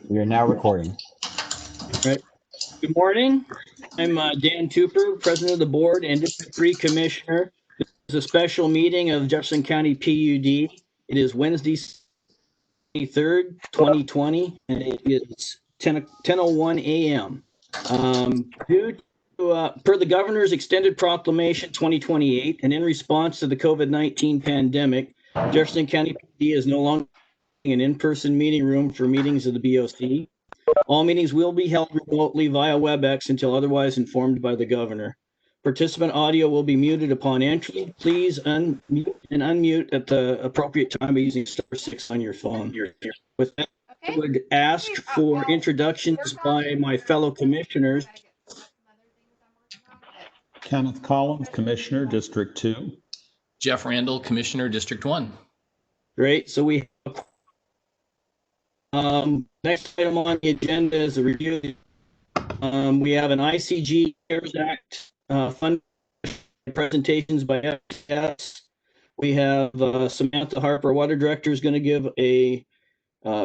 We are now recording. Right. Good morning. I'm Dan Tupper, President of the Board and District 3 Commissioner. This is a special meeting of Jefferson County PUD. It is Wednesday, 23rd, 2020, and it is 10:01 a.m. Due to, per the Governor's Extended Proclamation 2028, and in response to the COVID-19 pandemic, Jefferson County PD is no longer an in-person meeting room for meetings of the BOC. All meetings will be held remotely via WebEx until otherwise informed by the governor. Participant audio will be muted upon entry. Please unmute and unmute at the appropriate time by using *6 on your phone. With that, I would ask for introductions by my fellow commissioners. Kenneth Collins, Commissioner, District 2. Jeff Randall, Commissioner, District 1. Great. So we next item on the agenda is a review. We have an ICG CARES Act fund presentations by FS. We have Samantha Harper, Water Director, is going to give a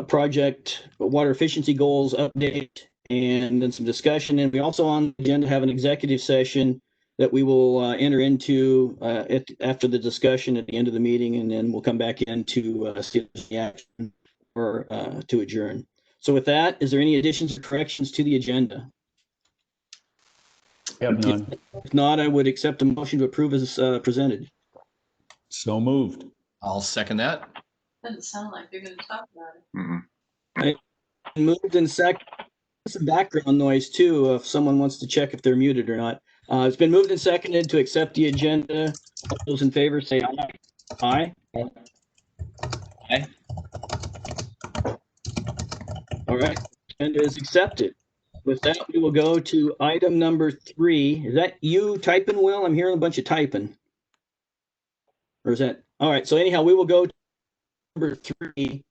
project water efficiency goals update and then some discussion. And we also on the agenda have an executive session that we will enter into after the discussion at the end of the meeting, and then we'll come back in to see the action or to adjourn. So with that, is there any additions or corrections to the agenda? We have none. If not, I would accept a motion to approve as presented. So moved. I'll second that. Doesn't sound like you're going to talk about it. Moved and second. Some background noise too, if someone wants to check if they're muted or not. It's been moved and seconded to accept the agenda. All those in favor say aye. Aye. Aye. All right, agenda is accepted. With that, we will go to item number 3. Is that you typing, Will? I'm hearing a bunch of typing. Or is that? All right, so anyhow, we will go to number 3,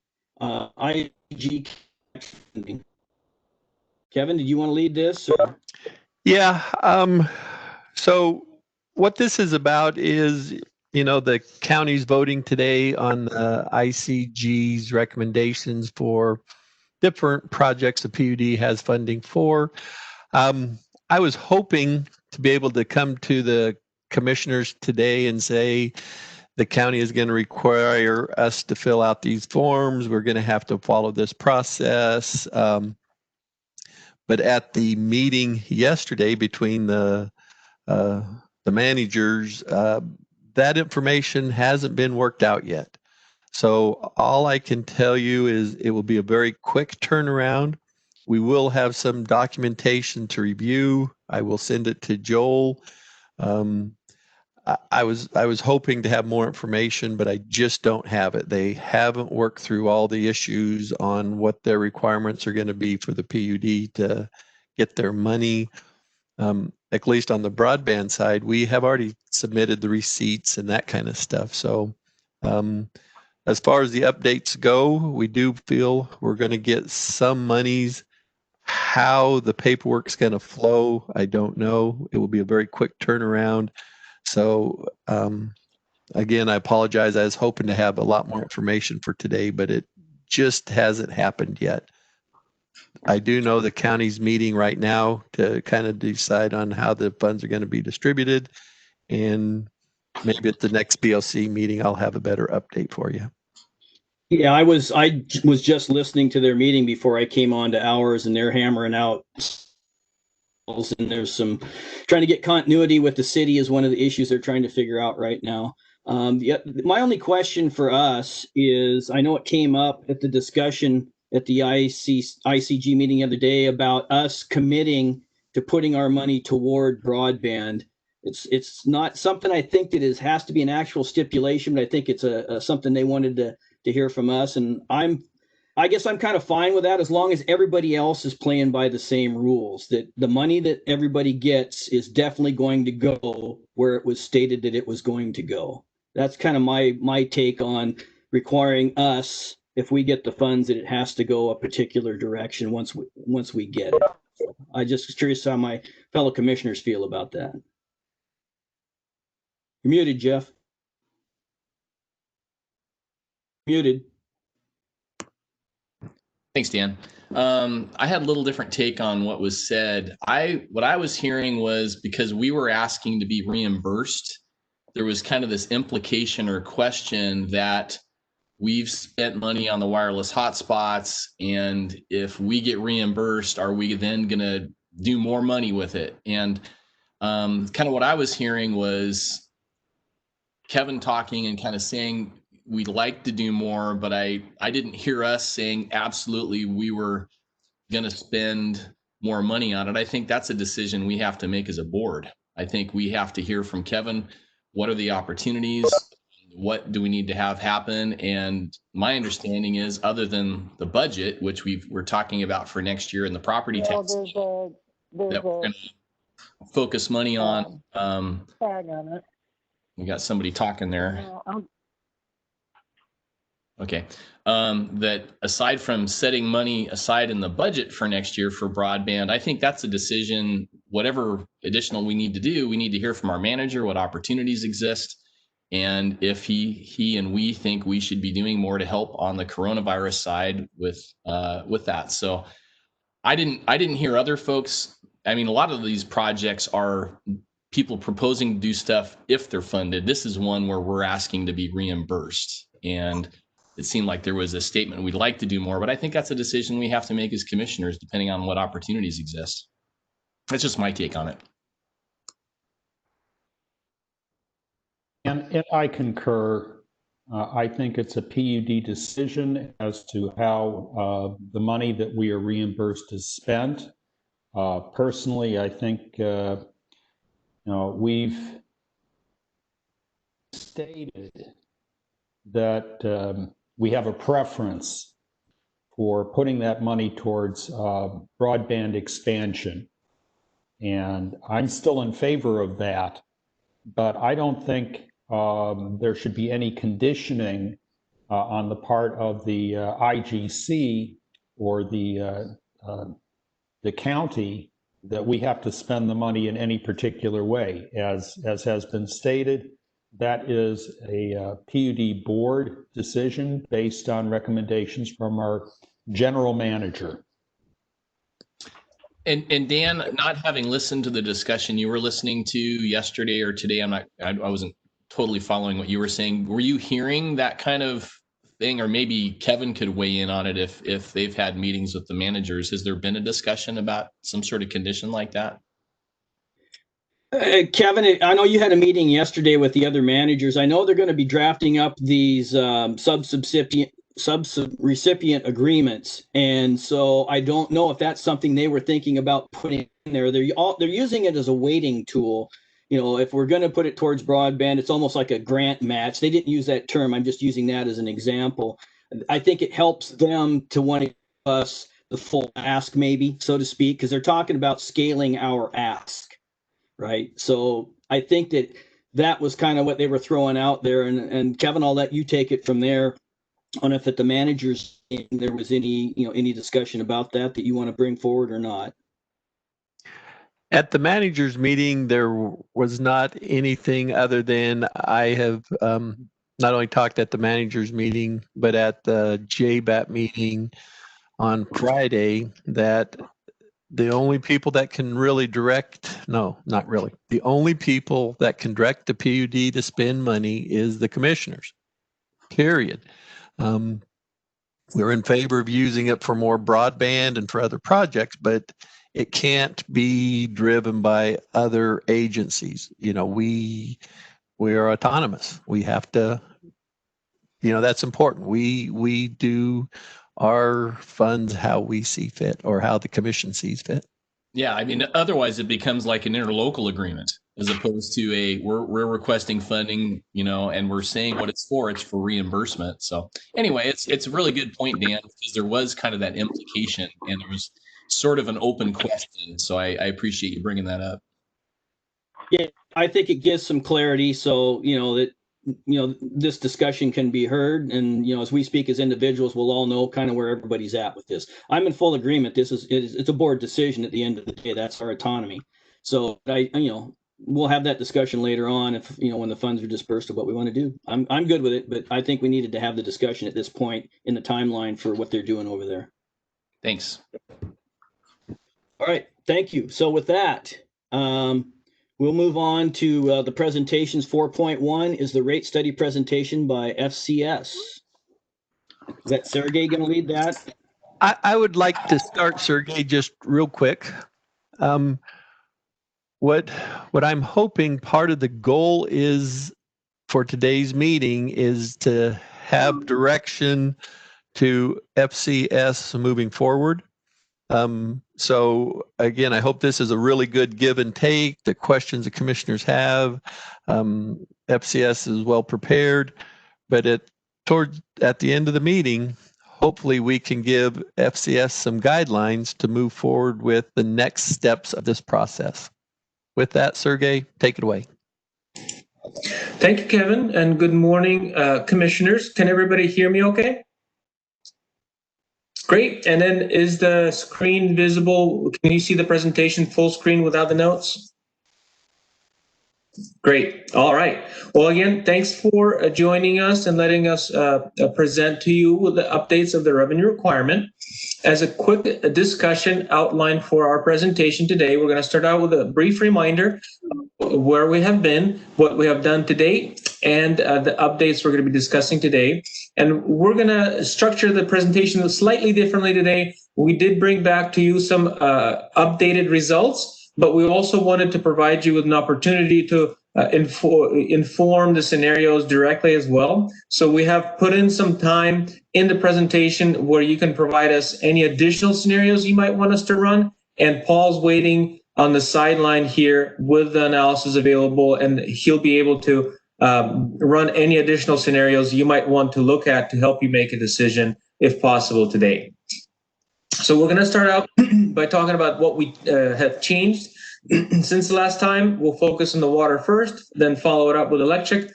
ICG. Kevin, did you want to lead this? Or? Yeah. So what this is about is, the county's voting today on the ICG's recommendations for different projects the PUD has funding for. I was hoping to be able to come to the commissioners today and say the county is going to require us to fill out these forms. We're going to have to follow this process. But at the meeting yesterday between the managers, that information hasn't been worked out yet. So all I can tell you is it will be a very quick turnaround. We will have some documentation to review. I will send it to Joel. I was hoping to have more information, but I just don't have it. They haven't worked through all the issues on what their requirements are going to be for the PUD to get their money. At least on the broadband side, we have already submitted the receipts and that kind of stuff. So as far as the updates go, we do feel we're going to get some monies. How the paperwork's going to flow, I don't know. It will be a very quick turnaround. So again, I apologize. I was hoping to have a lot more information for today, but it just hasn't happened yet. I do know the county's meeting right now to kind of decide on how the funds are going to be distributed. And maybe at the next BOC meeting, I'll have a better update for you. Yeah, I was just listening to their meeting before I came on to ours, and they're hammering out. And there's some trying to get continuity with the city is one of the issues they're trying to figure out right now. My only question for us is, I know it came up at the discussion at the ICG meeting the other day about us committing to putting our money toward broadband. It's not something I think that has to be an actual stipulation, but I think it's something they wanted to hear from us. And I guess I'm kind of fine with that as long as everybody else is playing by the same rules, that the money that everybody gets is definitely going to go where it was stated that it was going to go. That's kind of my take on requiring us, if we get the funds, that it has to go a particular direction once we get it. So I just was curious how my fellow commissioners feel about that. You're muted, Jeff. Muted. Thanks, Dan. I had a little different take on what was said. What I was hearing was because we were asking to be reimbursed, there was kind of this implication or question that we've spent money on the wireless hotspots, and if we get reimbursed, are we then going to do more money with it? And kind of what I was hearing was Kevin talking and kind of saying we'd like to do more, but I didn't hear us saying absolutely we were going to spend more money on it. I think that's a decision we have to make as a board. I think we have to hear from Kevin. What are the opportunities? What do we need to have happen? And my understanding is, other than the budget, which we're talking about for next year in the property tax, that we're going to focus money on. Tag on it. We got somebody talking there. Okay. That aside from setting money aside in the budget for next year for broadband, I think that's a decision. Whatever additional we need to do, we need to hear from our manager what opportunities exist, and if he and we think we should be doing more to help on the coronavirus side with that. So I didn't hear other folks. I mean, a lot of these projects are people proposing to do stuff if they're funded. This is one where we're asking to be reimbursed, and it seemed like there was a statement we'd like to do more, but I think that's a decision we have to make as commissioners, depending on what opportunities exist. That's just my take on it. And I concur. I think it's a PUD decision as to how the money that we are reimbursed is spent. Personally, I think we've stated that we have a preference for putting that money towards broadband expansion. And I'm still in favor of that, but I don't think there should be any conditioning on the part of the IGC or the county that we have to spend the money in any particular way. As has been stated, that is a PUD board decision based on recommendations from our general manager. And Dan, not having listened to the discussion you were listening to yesterday or today, I wasn't totally following what you were saying. Were you hearing that kind of thing? Or maybe Kevin could weigh in on it if they've had meetings with the managers. Has there been a discussion about some sort of condition like that? Kevin, I know you had a meeting yesterday with the other managers. I know they're going to be drafting up these sub-recipient agreements, and so I don't know if that's something they were thinking about putting in there. They're using it as a weighting tool. You know, if we're going to put it towards broadband, it's almost like a grant match. They didn't use that term. I'm just using that as an example. I think it helps them to want to give us the full ask, maybe, so to speak, because they're talking about scaling our ask. Right. So I think that was kind of what they were throwing out there. And Kevin, I'll let you take it from there on if at the managers there was any discussion about that you want to bring forward or not. At the managers meeting, there was not anything other than I have not only talked at the managers meeting, but at the JBAT meeting on Friday, that the only people that can really not really. The only people that can direct the PUD to spend money is the commissioners, period. We're in favor of using it for more broadband and for other projects, but it can't be driven by other agencies. You know, we are autonomous. We have to, that's important. We do our funds how we see fit, or how the commission sees fit. Yeah, I mean, otherwise it becomes like an interlocal agreement as opposed to we're requesting funding, and we're saying what it's for reimbursement. So anyway, it's a really good point, Dan, because there was kind of that implication and there was sort of an open question. So I appreciate you bringing that up. Yeah, I think it gives some clarity so, that this discussion can be heard, and as we speak as individuals, we'll all know kind of where everybody's at with this. I'm in full agreement. It's a board decision at the end of the day. That's our autonomy. So we'll have that discussion later on if when the funds are dispersed of what we want to do. I'm good with it, but I think we needed to have the discussion at this point in the timeline for what they're doing over there. Thanks. All right, thank you. So with that, we'll move on to the presentations. 4.1 is the rate study presentation by FCS. Is that Sergey going to lead that? I would like to start, Sergey, just real quick. What I'm hoping part of the goal is for today's meeting is to have direction to FCS moving forward. So again, I hope this is a really good give and take. The questions the commissioners have, FCS is well prepared, but at the end of the meeting, hopefully we can give FCS some guidelines to move forward with the next steps of this process. With that, Sergey, take it away. Thank you, Kevin, and good morning, commissioners. Can everybody hear me okay? Great. And then is the screen visible? Can you see the presentation full screen without the notes? Great. All right. Well, again, thanks for joining us and letting us present to you with the updates of the revenue requirement. As a quick discussion outline for our presentation today, we're going to start out with a brief reminder of where we have been, what we have done to date, and the updates we're going to be discussing today. And we're going to structure the presentation slightly differently today. We did bring back to you some updated results, but we also wanted to provide you with an opportunity to inform the scenarios directly as well. So we have put in some time in the presentation where you can provide us any additional scenarios you might want us to run. And Paul's waiting on the sideline here with the analysis available, and he'll be able to run any additional scenarios you might want to look at to help you make a decision if possible today. So we're going to start out by talking about what we have changed since the last time. We'll focus on the water first, then follow it up with electric,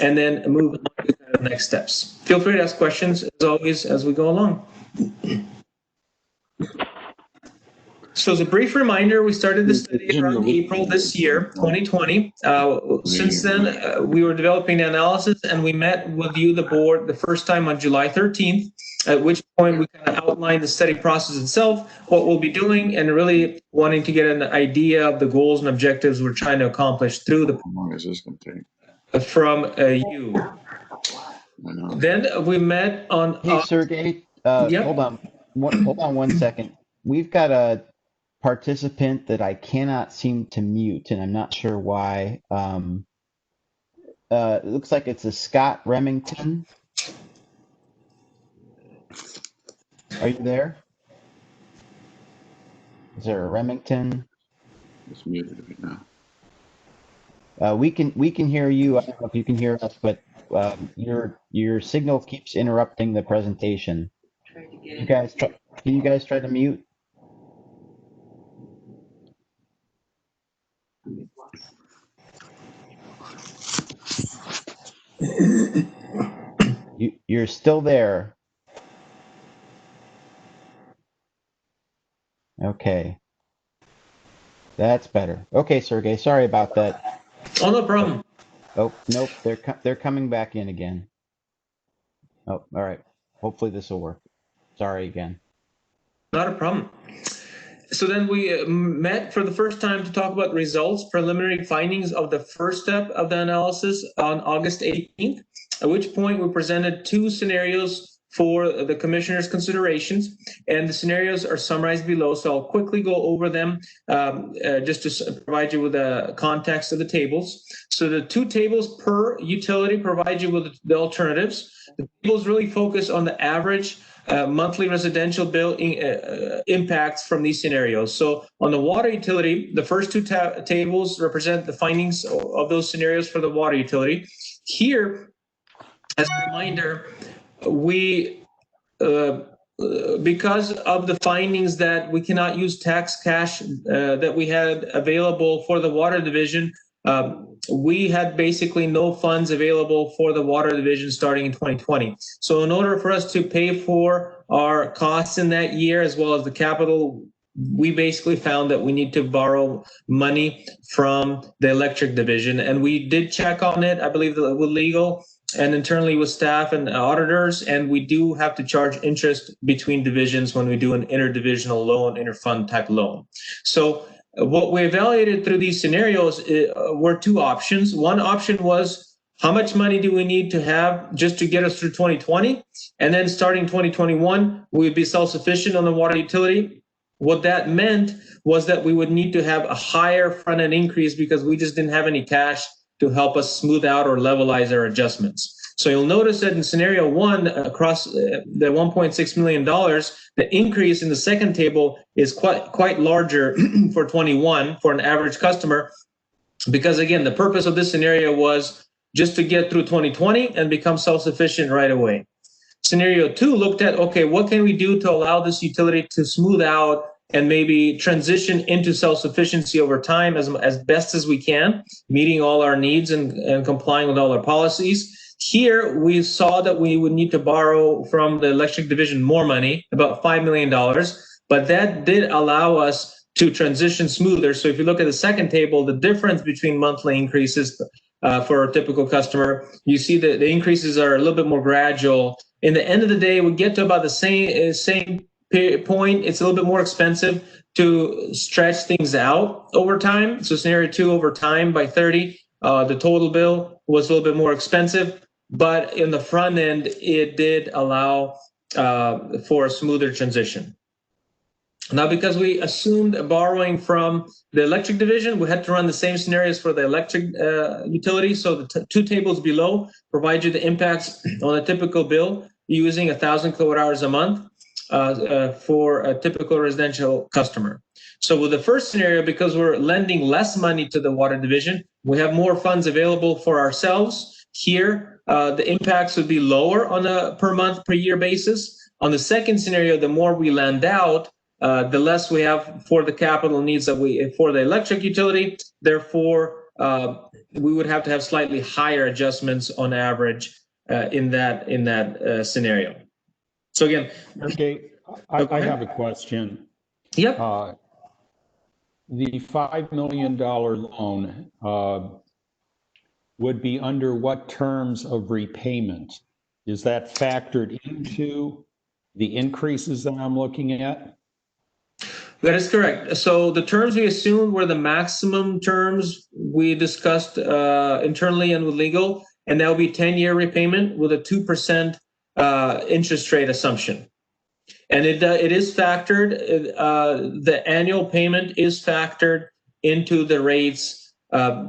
and then move on to the next steps. Feel free to ask questions as always as we go along. So as a brief reminder, we started the study around April this year, 2020. Since then, we were developing the analysis, and we met with you, the board, the first time on July 13th, at which point we kind of outlined the study process itself, what we'll be doing, and really wanting to get an idea of the goals and objectives we're trying to accomplish through the. How long is this going to take? From you. Then we met on. Hey, Sergey, yep. Hold on 1 second. We've got a participant that I cannot seem to mute, and I'm not sure why. It looks like it's a Scott Remington. Are you there? Is there a Remington? It's muted right now. We can hear you. I don't know if you can hear us, but your signal keeps interrupting the presentation. You guys, can you guys try to mute? You're still there. Okay. That's better. Okay, Sergey, sorry about that. Oh, no problem. Oh, nope, they're coming back in again. Oh, all right. Hopefully this will work. Sorry again. Not a problem. So then we met for the first time to talk about results, preliminary findings of the first step of the analysis on August 18th, at which point we presented two scenarios for the commissioner's considerations, and the scenarios are summarized below, so I'll quickly go over them just to provide you with a context of the tables. So the two tables per utility provide you with the alternatives. The tables really focus on the average monthly residential bill impacts from these scenarios. So on the water utility, the first two tables represent the findings of those scenarios for the water utility. Here, as a reminder, we, because of the findings that we cannot use tax cash that we had available for the water division, we had basically no funds available for the water division starting in 2020. So in order for us to pay for our costs in that year, as well as the capital, we basically found that we need to borrow money from the electric division. And we did check on it, I believe, with legal, and internally with staff and auditors, and we do have to charge interest between divisions when we do an interdivisional loan, interfund type loan. So what we evaluated through these scenarios were two options. One option was, how much money do we need to have just to get us through 2020? And then starting 2021, we would be self-sufficient on the water utility. What that meant was that we would need to have a higher front-end increase because we just didn't have any cash to help us smooth out or levelize our adjustments. So you'll notice that in scenario one, across the $1.6 million, the increase in the second table is quite larger for 21 for an average customer, because again, the purpose of this scenario was just to get through 2020 and become self-sufficient right away. Scenario two looked at, okay, what can we do to allow this utility to smooth out and maybe transition into self-sufficiency over time as best as we can, meeting all our needs and complying with all our policies. Here, we saw that we would need to borrow from the electric division more money, about $5 million, but that did allow us to transition smoother. So if you look at the second table, the difference between monthly increases for a typical customer, you see that the increases are a little bit more gradual. In the end of the day, we get to about the same point. It's a little bit more expensive to stretch things out over time. So scenario two, over time by 30, the total bill was a little bit more expensive, but in the front end, it did allow for a smoother transition. Now, because we assumed borrowing from the electric division, we had to run the same scenarios for the electric utility. So the two tables below provide you the impacts on a typical bill using 1,000 kilowatt hours a month for a typical residential customer. So with the first scenario, because we're lending less money to the water division, we have more funds available for ourselves. Here, the impacts would be lower on a per month, per year basis. On the second scenario, the more we lend out, the less we have for the capital needs that for the electric utility. Therefore, we would have to have slightly higher adjustments on average in that scenario. So again, okay, I have a question. Yep. The $5 million loan would be under what terms of repayment? Is that factored into the increases that I'm looking at? That is correct. So the terms we assumed were the maximum terms we discussed internally and with legal, and that will be 10-year repayment with a 2% interest rate assumption. And it is factored, the annual payment is factored into the rates.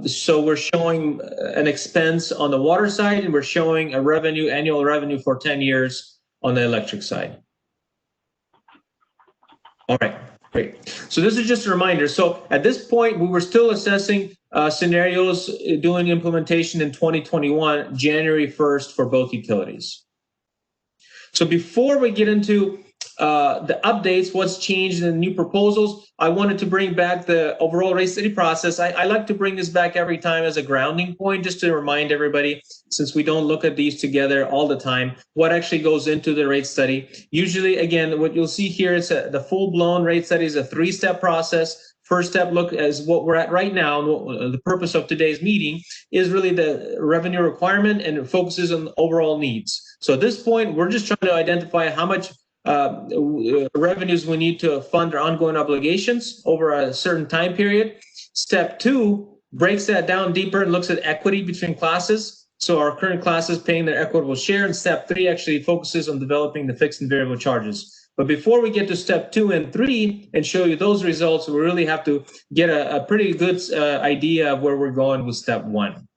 So we're showing an expense on the water side, and we're showing a revenue, annual revenue for 10 years on the electric side. All right, great. So this is just a reminder. So at this point, we were still assessing scenarios, doing implementation in 2021, January 1st for both utilities. So before we get into the updates, what's changed in the new proposals, I wanted to bring back the overall rate study process. I like to bring this back every time as a grounding point, just to remind everybody, since we don't look at these together all the time, what actually goes into the rate study. Usually, again, what you'll see here is the full-blown rate study is a three-step process. First step look as what we're at right now, and the purpose of today's meeting is really the revenue requirement, and it focuses on overall needs. So at this point, we're just trying to identify how much revenues we need to fund our ongoing obligations over a certain time period. Step two breaks that down deeper and looks at equity between classes. So our current classes paying their equitable share. And step three actually focuses on developing the fixed and variable charges. But before we get to step 2 and 3 and show you those results, we really have to get a pretty good idea of where we're going with step 1.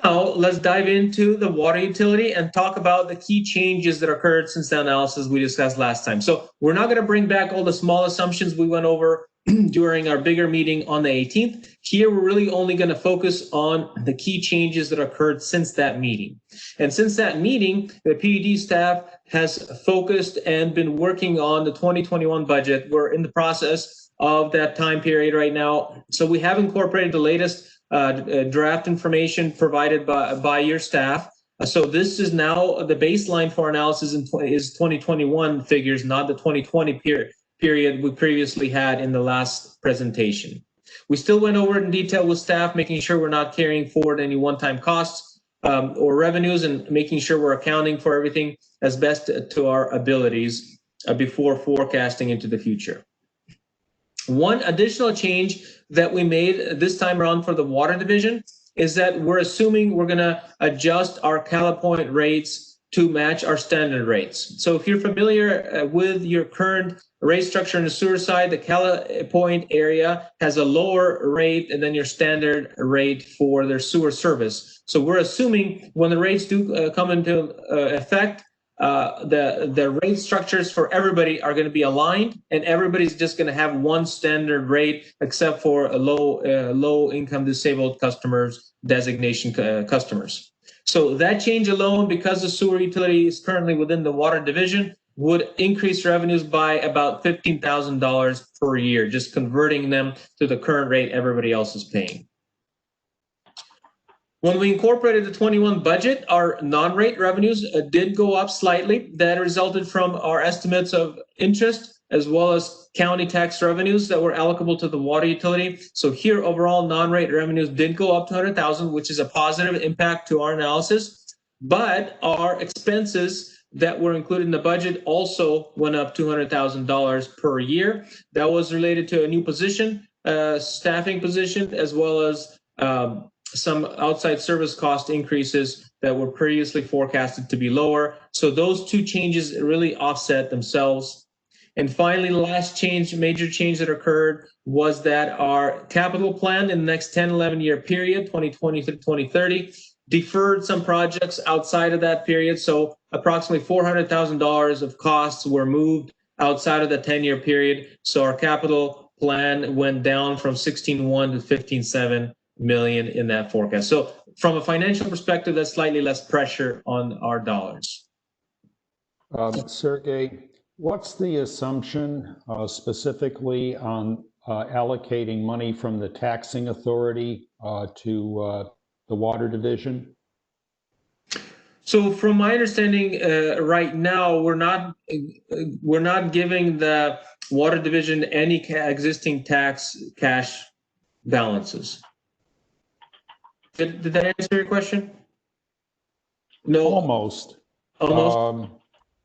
Now, let's dive into the water utility and talk about the key changes that occurred since the analysis we discussed last time. So we're not going to bring back all the small assumptions we went over during our bigger meeting on the 18th. Here, we're really only going to focus on the key changes that occurred since that meeting. And since that meeting, the PUD staff has focused and been working on the 2021 budget. We're in the process of that time period right now. So we have incorporated the latest draft information provided by your staff. So this is now the baseline for analysis is 2021 figures, not the 2020 period we previously had in the last presentation. We still went over it in detail with staff, making sure we're not carrying forward any one-time costs or revenues, and making sure we're accounting for everything as best to our abilities before forecasting into the future. One additional change that we made this time around for the water division is that we're assuming we're going to adjust our CaliPoint rates to match our standard rates. So if you're familiar with your current rate structure in the sewer side, the CaliPoint area has a lower rate than your standard rate for their sewer service. So we're assuming when the rates do come into effect, the rate structures for everybody are going to be aligned, and everybody's just going to have one standard rate, except for low income disabled customers, designation customers. So that change alone, because the sewer utility is currently within the water division, would increase revenues by about $15,000 per year, just converting them to the current rate everybody else is paying. When we incorporated the 21 budget, our non-rate revenues did go up slightly. That resulted from our estimates of interest as well as county tax revenues that were allocable to the water utility. So here, overall, non-rate revenues did go up to $200,000, which is a positive impact to our analysis. But our expenses that were included in the budget also went up $200,000 per year. That was related to a new position, staffing position, as well as some outside service cost increases that were previously forecasted to be lower. So those two changes really offset themselves. And finally, the last change, major change that occurred was that our capital plan in the next 10, 11-year period, 2020 to 2030, deferred some projects outside of that period. So approximately $400,000 of costs were moved outside of the 10-year period. So our capital plan went down from 16.1 to 15.7 million in that forecast. So from a financial perspective, that's slightly less pressure on our dollars. Sergey, what's the assumption specifically on allocating money from the taxing authority to the water division? So from my understanding, right now, we're not giving the water division any existing tax cash balances. Did that answer your question? No. Almost.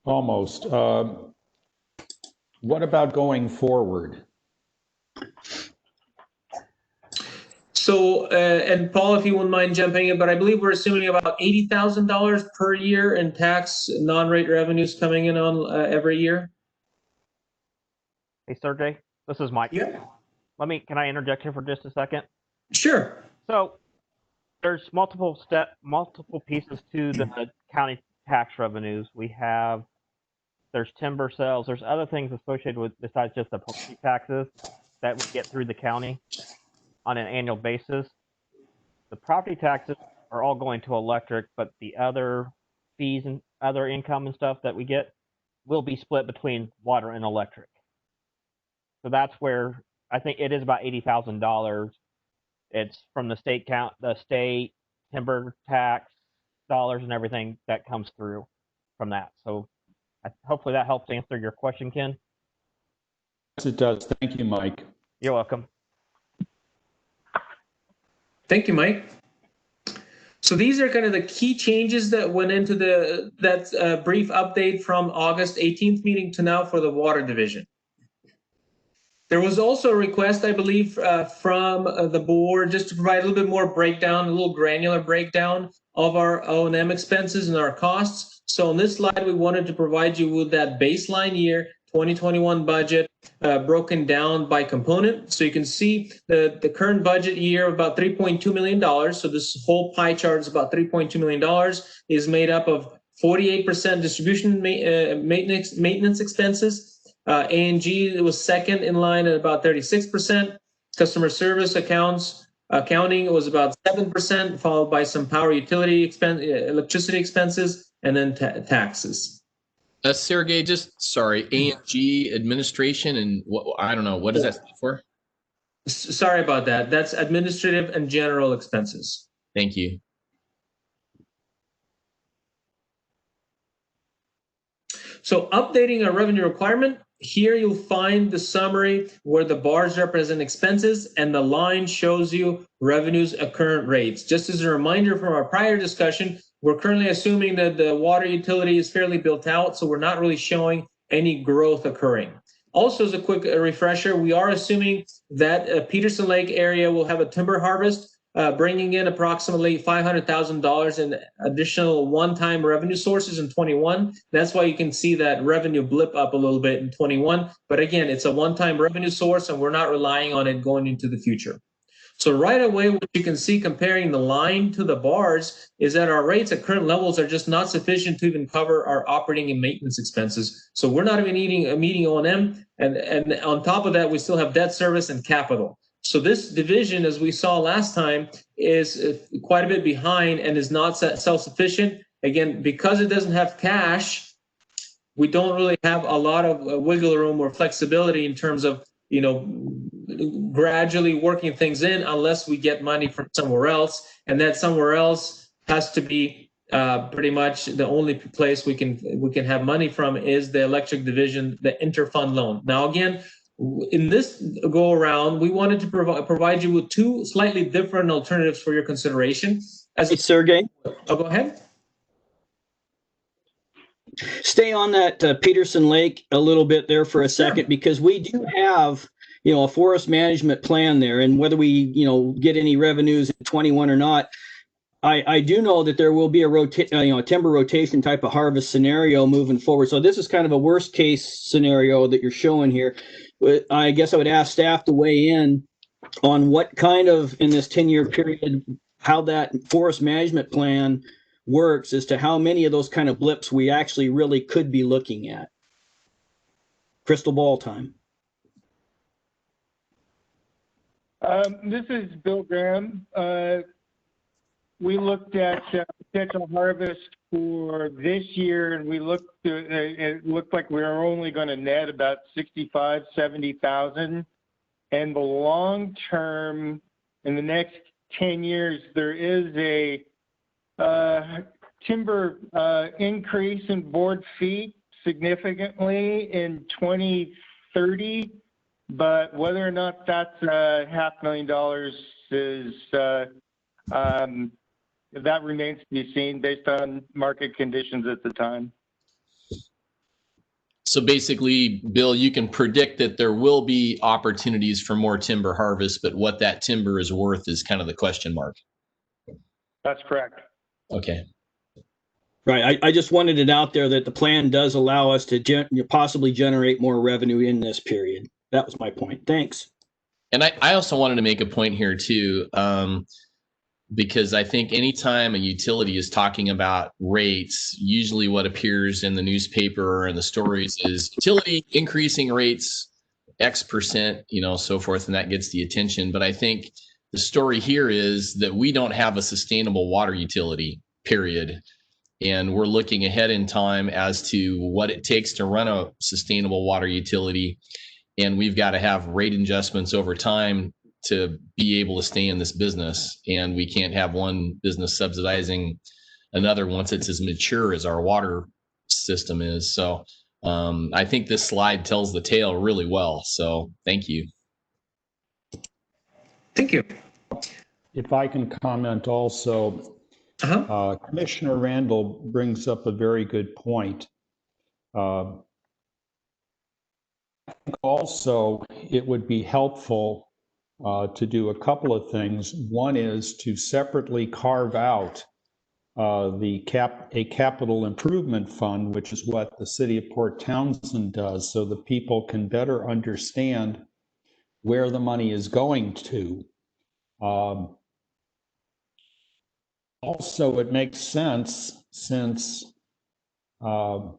Almost. What about going forward? So, and Paul, if you wouldn't mind jumping in, but I believe we're assuming about $80,000 per year in tax non-rate revenues coming in on every year. Hey, Sergey, this is Mike. Yeah. Can I interject here for just a second? Sure. So there's multiple pieces to the county tax revenues. There's timber sales, there's other things associated with besides just the property taxes that we get through the county on an annual basis. The property taxes are all going to electric, but the other fees and other income and stuff that we get will be split between water and electric. So that's where I think it is about $80,000. It's from the state timber tax dollars and everything that comes through from that. So hopefully that helps answer your question, Ken. Yes, it does. Thank you, Mike. You're welcome. Thank you, Mike. So these are kind of the key changes that went into that brief update from August 18th meeting to now for the water division. There was also a request, I believe, from the board just to provide a little bit more breakdown, a little granular breakdown of our O&M expenses and our costs. So on this slide, we wanted to provide you with that baseline year 2021 budget broken down by component. So you can see the current budget year of about $3.2 million. So this whole pie chart is about $3.2 million, is made up of 48% distribution maintenance expenses. A&G was second in line at about 36%. Customer service accounting was about 7%, followed by some power utility electricity expenses, and then taxes. Sergey, sorry, A&G administration and what, I don't know, what does that stand for? Sorry about that. That's administrative and general expenses. Thank you. So updating our revenue requirement, here you'll find the summary where the bars represent expenses and the line shows you revenues at current rates. Just as a reminder from our prior discussion, we're currently assuming that the water utility is fairly built out, so we're not really showing any growth occurring. Also, as a quick refresher, we are assuming that Peterson Lake area will have a timber harvest, bringing in approximately $500,000 in additional one-time revenue sources in 21. That's why you can see that revenue blip up a little bit in 21. But again, it's a one-time revenue source, and we're not relying on it going into the future. So right away, what you can see comparing the line to the bars is that our rates at current levels are just not sufficient to even cover our operating and maintenance expenses. So we're not even meeting O&M, and on top of that, we still have debt service and capital. So this division, as we saw last time, is quite a bit behind and is not self-sufficient. Again, because it doesn't have cash, we don't really have a lot of wiggle room or flexibility in terms of, you know, gradually working things in unless we get money from somewhere else. And that somewhere else has to be pretty much the only place we can have money from is the electric division, the interfund loan. Now, again, in this go around, we wanted to provide you with two slightly different alternatives for your consideration. Hey, Sergey. Oh, go ahead. Stay on that Peterson Lake a little bit there for a second, because we do have, you know, a forest management plan there, and whether we, you know, get any revenues in 21 or not, I do know that there will be a timber rotation type of harvest scenario moving forward. So this is kind of a worst case scenario that you're showing here. I guess I would ask staff to weigh in on what kind of, in this 10-year period, how that forest management plan works as to how many of those kind of blips we actually really could be looking at. Crystal ball time. This is Bill Graham. We looked at potential harvest for this year, and we looked to, it looked like we were only going to net about 65, 70,000. And the long term, in the next 10 years, there is a timber increase in board feet significantly in 2030, but whether or not that's $500,000 is that remains to be seen based on market conditions at the time. So basically, Bill, you can predict that there will be opportunities for more timber harvest, but what that timber is worth is kind of the question mark. That's correct. Okay. Right. I just wanted it out there that the plan does allow us to possibly generate more revenue in this period. That was my point. Thanks. And I also wanted to make a point here too, because I think anytime a utility is talking about rates, usually what appears in the newspaper and the stories is utility increasing rates X%, you know, so forth, and that gets the attention. But I think the story here is that we don't have a sustainable water utility, period. And we're looking ahead in time as to what it takes to run a sustainable water utility. And we've got to have rate adjustments over time to be able to stay in this business. And we can't have one business subsidizing another once it's as mature as our water system is. So I think this slide tells the tale really well. So thank you. Thank you. If I can comment also, Commissioner Randall brings up a very good point. I think also it would be helpful to do a couple of things. One is to separately carve out a capital improvement fund, which is what the city of Port Townsend does, so the people can better understand where the money is going to. Also, it makes sense since $5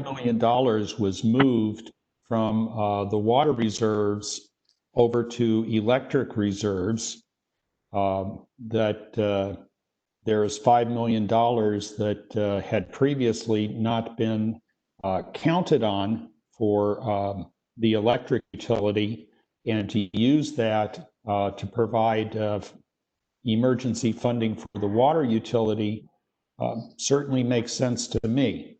million was moved from the water reserves over to electric reserves, that there is $5 million that had previously not been counted on for the electric utility, and to use that to provide emergency funding for the water utility certainly makes sense to me.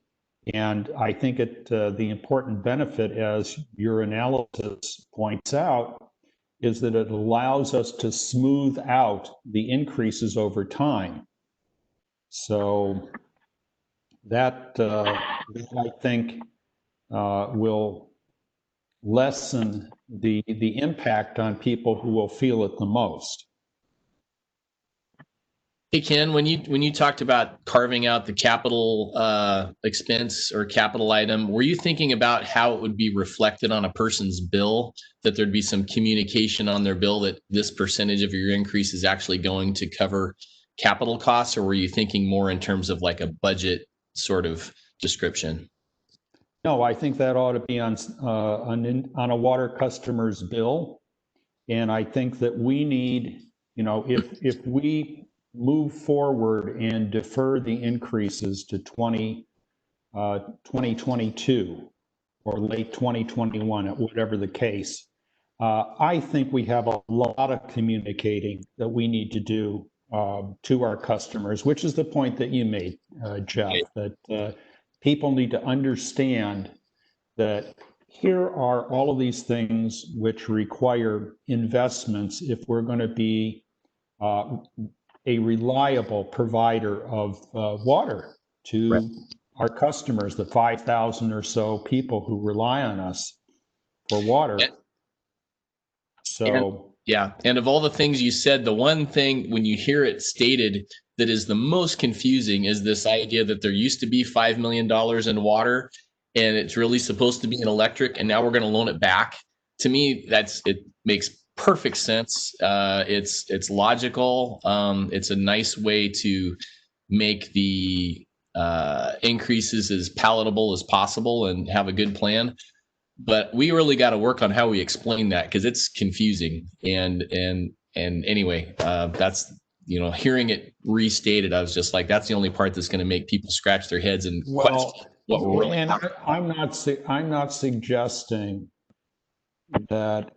And I think the important benefit, as your analysis points out, is that it allows us to smooth out the increases over time. So that I think will lessen the impact on people who will feel it the most. Hey Ken, when you talked about carving out the capital expense or capital item, were you thinking about how it would be reflected on a person's bill? That there'd be some communication on their bill that this percentage of your increase is actually going to cover capital costs, or were you thinking more in terms of like a budget sort of description? No, I think that ought to be on a water customer's bill, and I think that we need, if we move forward and defer the increases to 2022 or late 2021, whatever the case, I think we have a lot of communicating that we need to do to our customers, which is the point that you made, Jeff, that people need to understand that here are all of these things which require investments if we're going to be a reliable provider of water to our customers, the 5,000 or so people who rely on us for water. And of all the things you said, the one thing when you hear it stated that is the most confusing is this idea that there used to be $5 million in water and it's really supposed to be in electric, and now we're going to loan it back. To me, it makes perfect sense. It's logical. It's a nice way to make the increases as palatable as possible and have a good plan. But we really got to work on how we explain that, because it's confusing. And anyway, that's, hearing it restated, I was just like, that's the only part that's going to make people scratch their heads and question what we're really. And I'm not suggesting that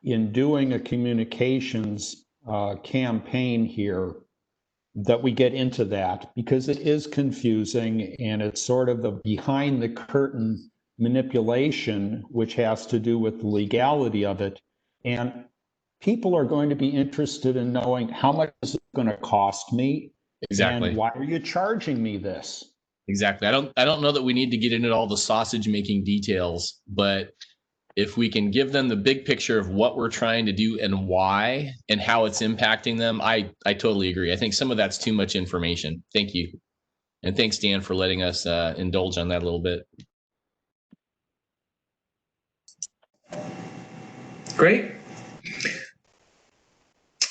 in doing a communications campaign here that we get into that, because it is confusing and it's sort of the behind the curtain manipulation, which has to do with the legality of it. And people are going to be interested in knowing how much is it going to cost me? Exactly. And why are you charging me this? Exactly. I don't know that we need to get into all the sausage making details, but if we can give them the big picture of what we're trying to do and why and how it's impacting them, I totally agree. I think some of that's too much information. Thank you. And thanks, Dan, for letting us indulge on that a little bit. Great.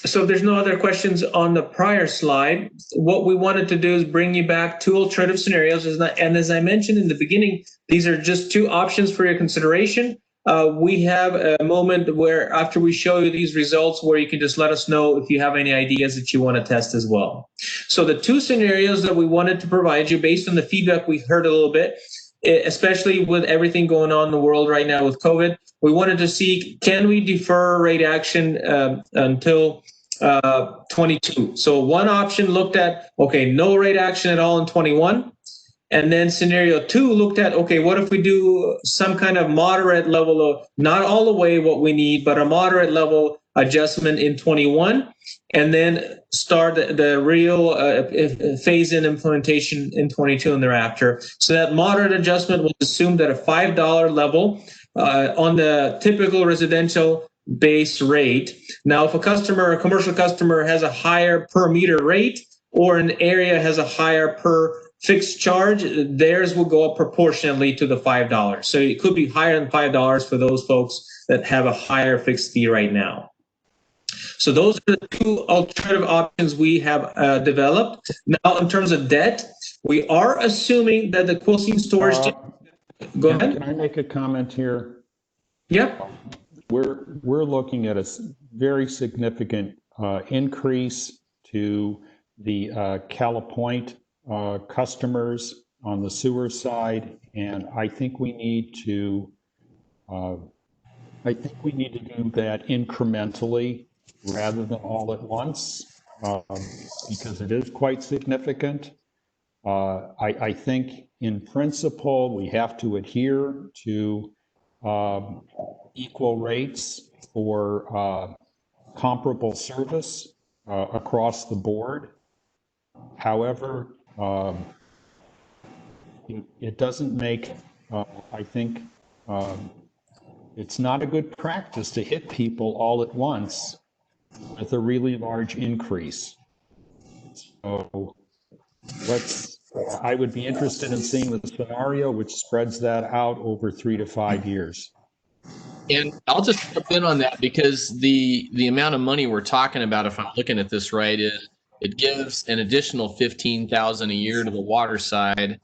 So if there's no other questions on the prior slide, what we wanted to do is bring you back two alternative scenarios. And as I mentioned in the beginning, these are just two options for your consideration. We have a moment where after we show you these results where you can just let us know if you have any ideas that you want to test as well. So the two scenarios that we wanted to provide you based on the feedback we heard a little bit, especially with everything going on in the world right now with COVID, we wanted to see, can we defer rate action until 22? So one option looked at, okay, no rate action at all in 21. And then scenario two looked at, okay, what if we do some kind of moderate level of, not all the way what we need, but a moderate level adjustment in 21, and then start the real phase-in implementation in 22 and thereafter. So that moderate adjustment was assumed at a $5 level on the typical residential base rate. Now, if a commercial customer has a higher per meter rate, or an area has a higher per fixed charge, theirs will go up proportionately to the $5. So it could be higher than $5 for those folks that have a higher fixed fee right now. So those are the two alternative options we have developed. Now, in terms of debt, we are assuming that the coal seam storage. Go ahead. Can I make a comment here? Yep. We're looking at a very significant increase to the Calipoint customers on the sewer side, and I think we need to do that incrementally rather than all at once, because it is quite significant. I think in principle, we have to adhere to equal rates for comparable service across the board. However, it doesn't make, I think, it's not a good practice to hit people all at once with a really large increase. So I would be interested in seeing the scenario which spreads that out over 3 to 5 years. And I'll just jump in on that because the amount of money we're talking about, if I'm looking at this right, is it gives an additional $15,000 a year to the water side.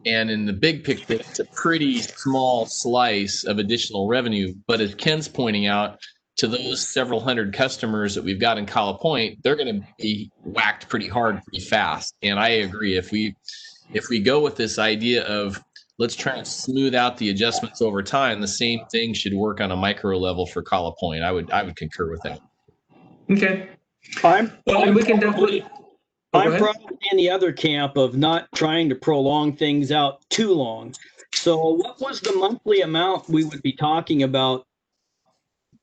And in the big picture, it's a pretty small slice of additional revenue. But as Ken's pointing out, to those several hundred customers that we've got in Kyle Point, they're going to be whacked pretty hard, pretty fast. And I agree. If we go with this idea of let's try and smooth out the adjustments over time, the same thing should work on a micro level for Kyle Point. I would concur with that. Okay. I'm we can definitely. probably in the other camp of not trying to prolong things out too long. So what was the monthly amount we would be talking about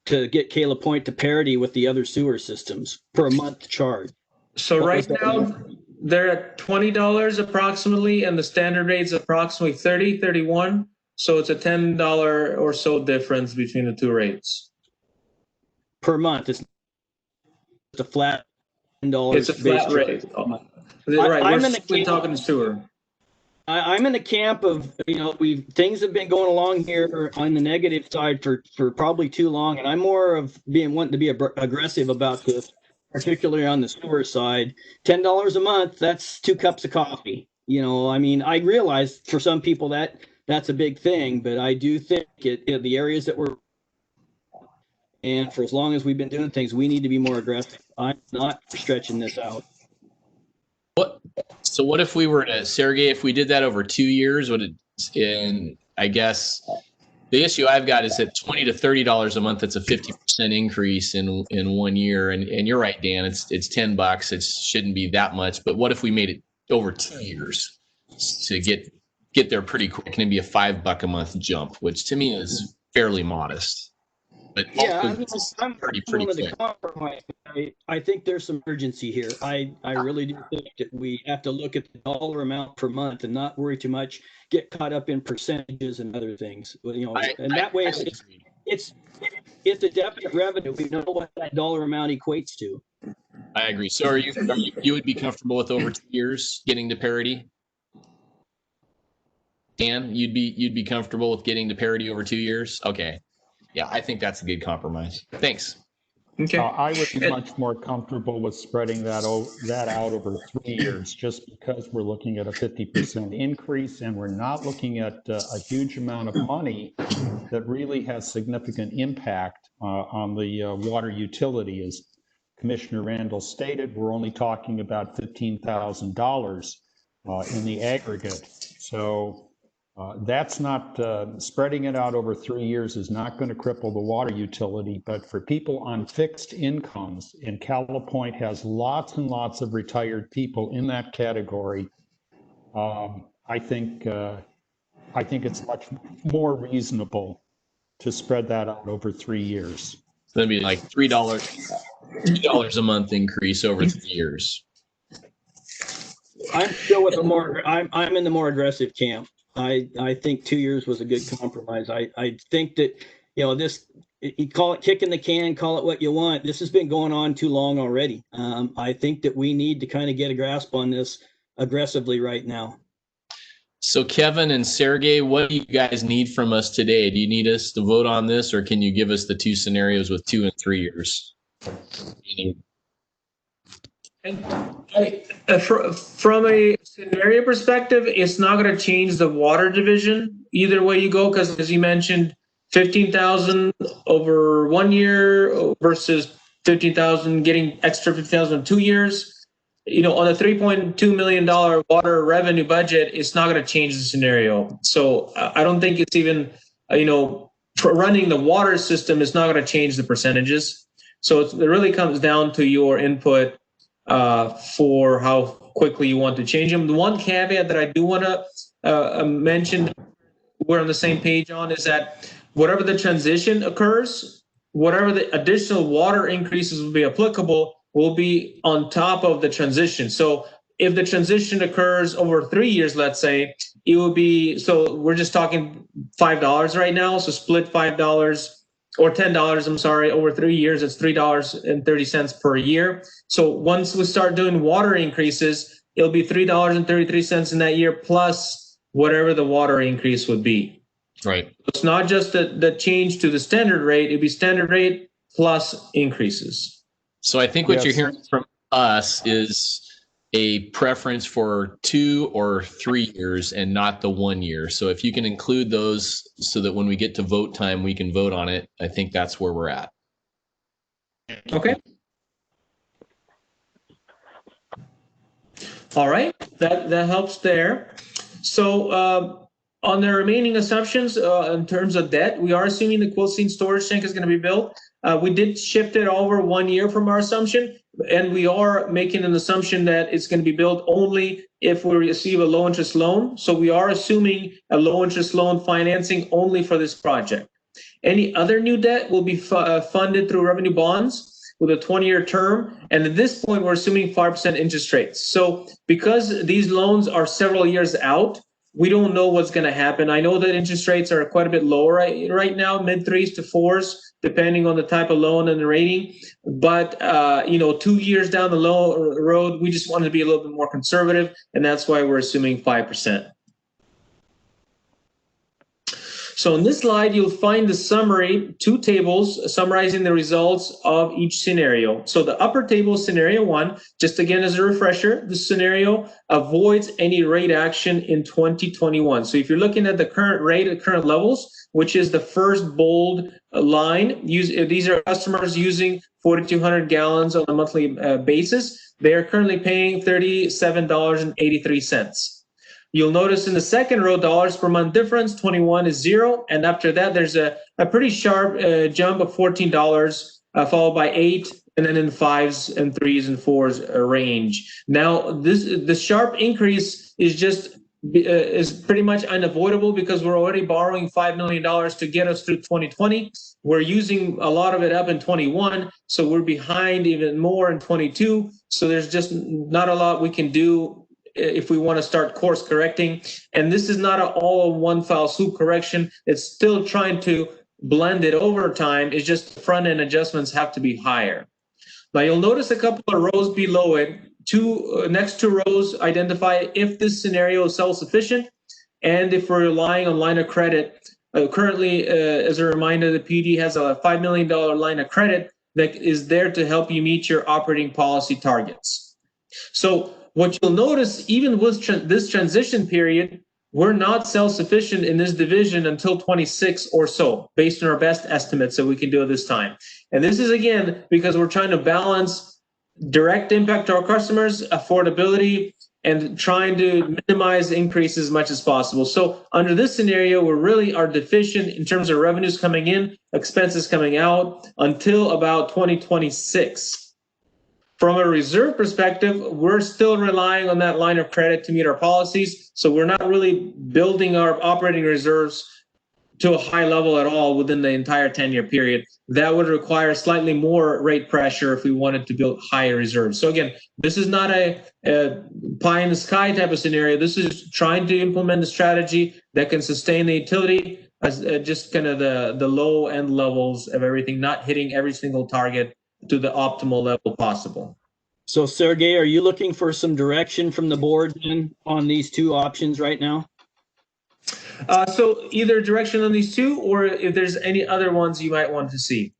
to get Kayla Point to parity with the other sewer systems per month charge? So right now, they're at $20 approximately, and the standard rate's approximately $31. So it's a $10 or so difference between the two rates. Per month. It's a flat $10. It's a flat rate. Right, we're talking sewer. I'm in the camp of, things have been going along here on the negative side for probably too long, and I'm more of wanting to be aggressive about this, particularly on the sewer side. $10 a month, that's 2 cups of coffee. I realize for some people that's a big thing, but I do think the areas that we're, and for as long as we've been doing things, we need to be more aggressive. I'm not stretching this out. So what if we were to, Sergey, if we did that over 2 years, and I guess the issue I've got is that $20 to $30 a month, that's a 50% increase in 1 year. And you're right, Dan, it's $10. It shouldn't be that much. But what if we made it over 2 years to get there pretty quick? Can it be a $5 a month jump, which to me is fairly modest? But yeah, I'm pretty quick. I think there's some urgency here. I really do think that we have to look at the dollar amount per month and not worry too much, get caught up in percentages and other things. That way it's a definite revenue. We know what that dollar amount equates to. I agree. So you would be comfortable with over 2 years getting to parity? Dan, you'd be comfortable with getting to parity over 2 years? Okay. Yeah, I think that's a good compromise. Thanks. Okay. I would be much more comfortable with spreading that out over 3 years, just because we're looking at a 50% increase and we're not looking at a huge amount of money that really has significant impact on the water utility. As Commissioner Randall stated, we're only talking about $15,000 in the aggregate. So that's not, spreading it out over 3 years is not going to cripple the water utility, but for people on fixed incomes, and Kayla Point has lots and lots of retired people in that category, I think it's much more reasonable to spread that out over 3 years. So that'd be like $2 a month increase over 3 years. I'm still with I'm in the more aggressive camp. I think 2 years was a good compromise. I think that, this, you call it kicking the can, call it what you want. This has been going on too long already. I think that we need to kind of get a grasp on this aggressively right now. So Kevin and Sergey, what do you guys need from us today? Do you need us to vote on this, or can you give us the 2 scenarios with 2 and 3 years? From a scenario perspective, it's not going to change the water division either way you go, because as you mentioned, 15,000 over 1 year versus 15,000, getting extra 15,000 in 2 years. On a $3.2 million water revenue budget, it's not going to change the scenario. So I don't think it's even, for running the water system, it's not going to change the percentages. So it really comes down to your input for how quickly you want to change them. The one caveat that I do want to mentioned we're on the same page on is that whatever the transition occurs, whatever the additional water increases will be applicable will be on top of the transition. So if the transition occurs over 3 years, let's say, it will be, so we're just talking $5 right now. So split $5 or $10, I'm sorry, over 3 years, it's $3.30 per year. So once we start doing water increases, it'll be $3.33 in that year plus whatever the water increase would be. Right. It's not just the change to the standard rate, it'd be standard rate plus increases. So I think what you're hearing from us is a preference for 2 or 3 years and not the 1 year. So if you can include those so that when we get to vote time, we can vote on it, I think that's where we're at. Okay. All right, that helps there. So on the remaining assumptions in terms of debt, we are assuming the Quilcene storage tank is going to be built. We did shift it over 1 year from our assumption, and we are making an assumption that it's going to be built only if we receive a low interest loan. So we are assuming a low interest loan financing only for this project. Any other new debt will be funded through revenue bonds with a 20-year term. And at this point, we're assuming 5% interest rates. So because these loans are several years out, we don't know what's going to happen. I know that interest rates are quite a bit lower right now, mid 3s to 4s, depending on the type of loan and the rating. But, 2 years down the road, we just wanted to be a little bit more conservative. And that's why we're assuming 5%. So in this slide, you'll find the summary, 2 tables summarizing the results of each scenario. So the upper table is scenario 1, just again as a refresher, the scenario avoids any rate action in 2021. So if you're looking at the current rate at current levels, which is the first bold line, these are customers using 4,200 gallons on a monthly basis. They are currently paying $37.83. You'll notice in the second row, dollars per month difference, 21 is 0. And after that, there's a pretty sharp jump of $14, followed by 8, and then in 5s and 3s and 4s range. Now, the sharp increase is pretty much unavoidable because we're already borrowing $5 million to get us through 2020. We're using a lot of it up in 21, so we're behind even more in 22. So there's just not a lot we can do if we want to start course correcting. And this is not an all one foul swoop correction. It's still trying to blend it over time. It's just front end adjustments have to be higher. Now you'll notice a couple of rows below it. Next 2 rows identify if this scenario is self-sufficient and if we're relying on line of credit. Currently, as a reminder, the PD has a $5 million line of credit that is there to help you meet your operating policy targets. So what you'll notice, even with this transition period, we're not self-sufficient in this division until 26 or so, based on our best estimates that we can do at this time. And this is, again, because we're trying to balance direct impact to our customers, affordability, and trying to minimize increases as much as possible. So under this scenario, we really are deficient in terms of revenues coming in, expenses coming out until about 2026. From a reserve perspective, we're still relying on that line of credit to meet our policies. So we're not really building our operating reserves to a high level at all within the entire 10-year period. That would require slightly more rate pressure if we wanted to build higher reserves. So again, this is not a pie in the sky type of scenario. This is trying to implement a strategy that can sustain the utility as just kind of the low end levels of everything, not hitting every single target to the optimal level possible. So Sergey, are you looking for some direction from the board then on these 2 options right now? So either direction on these 2, or if there's any other ones you might want to see.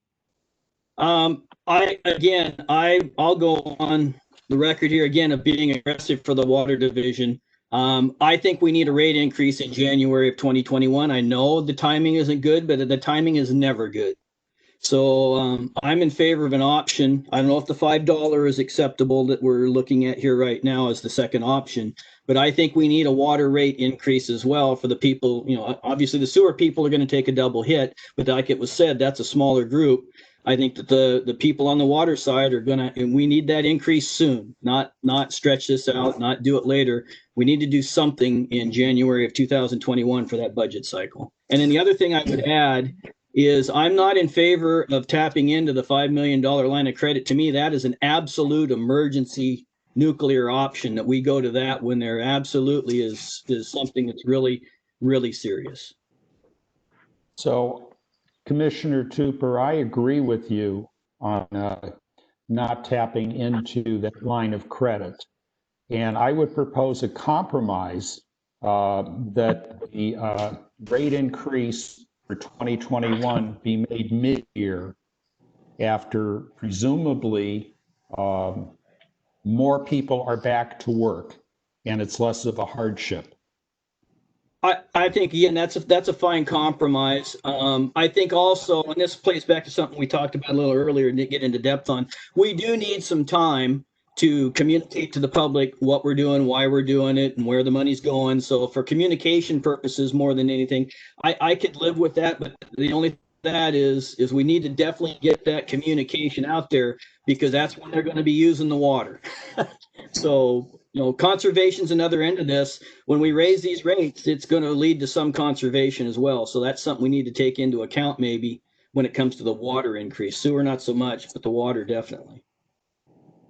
I'll go on the record here again of being aggressive for the water division. I think we need a rate increase in January of 2021. I know the timing isn't good, but the timing is never good. So I'm in favor of an option. I don't know if the $5 is acceptable that we're looking at here right now as the second option, but I think we need a water rate increase as well for the people. Obviously the sewer people are going to take a double hit, but like it was said, that's a smaller group. I think that the people on the water side are gonna, and we need that increase soon, not stretch this out, not do it later. We need to do something in January of 2021 for that budget cycle. And then the other thing I would add is I'm not in favor of tapping into the $5 million line of credit. To me, that is an absolute emergency nuclear option, that we go to that when there absolutely is something that's really, really serious. So, Commissioner Tupper, I agree with you on not tapping into that line of credit. And I would propose a compromise that the rate increase for 2021 be made mid-year after presumably more people are back to work and it's less of a hardship. I think, again, that's a fine compromise. I think also, and this plays back to something we talked about a little earlier and didn't get into depth on, we do need some time to communicate to the public what we're doing, why we're doing it, and where the money's going. So for communication purposes more than anything, I could live with that, but the only that is we need to definitely get that communication out there, because that's when they're going to be using the water. So, conservation's another end of this. When we raise these rates, it's going to lead to some conservation as well. So that's something we need to take into account maybe when it comes to the water increase. Sewer, not so much, but the water definitely.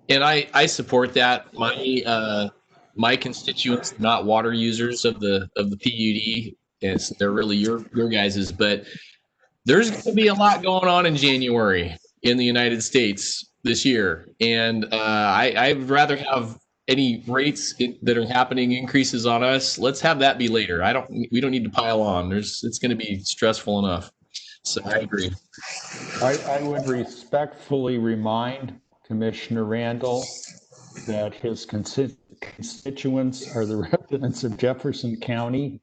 And I support that. My constituents are not water users of the PUD. They're really your guys's, but there's going to be a lot going on in January in the United States this year, and I'd rather have any rates that are happening increases on us. Let's have that be later. We don't need to pile on. It's going to be stressful enough. So I agree. I would respectfully remind Commissioner Randall that his constituents are the residents of Jefferson County.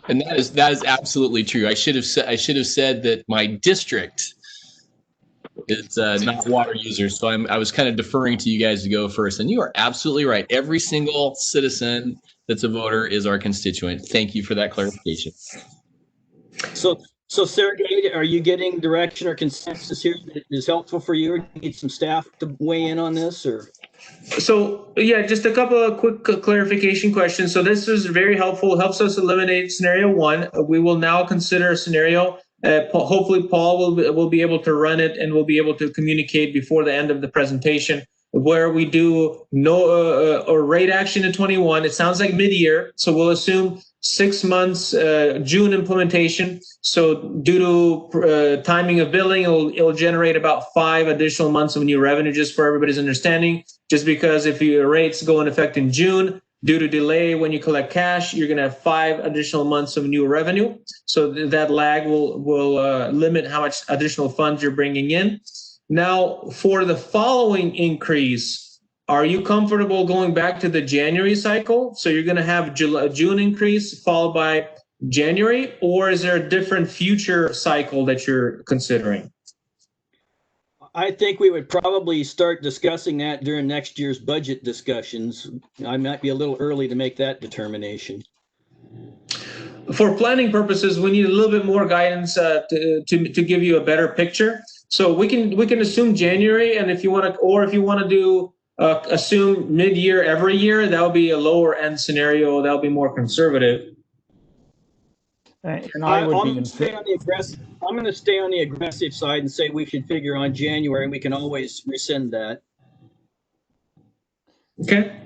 And that is absolutely true. I should have said that my district is not water users. So I was kind of deferring to you guys to go first. And you are absolutely right. Every single citizen that's a voter is our constituent. Thank you for that clarification. So Sergey, are you getting direction or consensus here that is helpful for you, or do you need some staff to weigh in on this? Or So yeah, just a couple of quick clarification questions. So this is very helpful, helps us eliminate scenario one. We will now consider scenario. Hopefully Paul will be able to run it and will be able to communicate before the end of the presentation, where we do no or rate action in 21. It sounds like mid-year, so we'll assume 6 months June implementation. So due to timing of billing, it'll generate about 5 additional months of new revenue, just for everybody's understanding. Just because if your rates go in effect in June, due to delay when you collect cash, you're going to have 5 additional months of new revenue. So that lag will limit how much additional funds you're bringing in. Now, for the following increase, are you comfortable going back to the January cycle? So you're going to have a June increase followed by January, or is there a different future cycle that you're considering? I think we would probably start discussing that during next year's budget discussions. I might be a little early to make that determination. For planning purposes, we need a little bit more guidance to give you a better picture. So we can assume January, and if you want to do assume mid-year every year, that will be a lower end scenario. That will be more conservative. And I'm going to stay on the aggressive side and say we should figure on January, and we can always rescind that. Okay.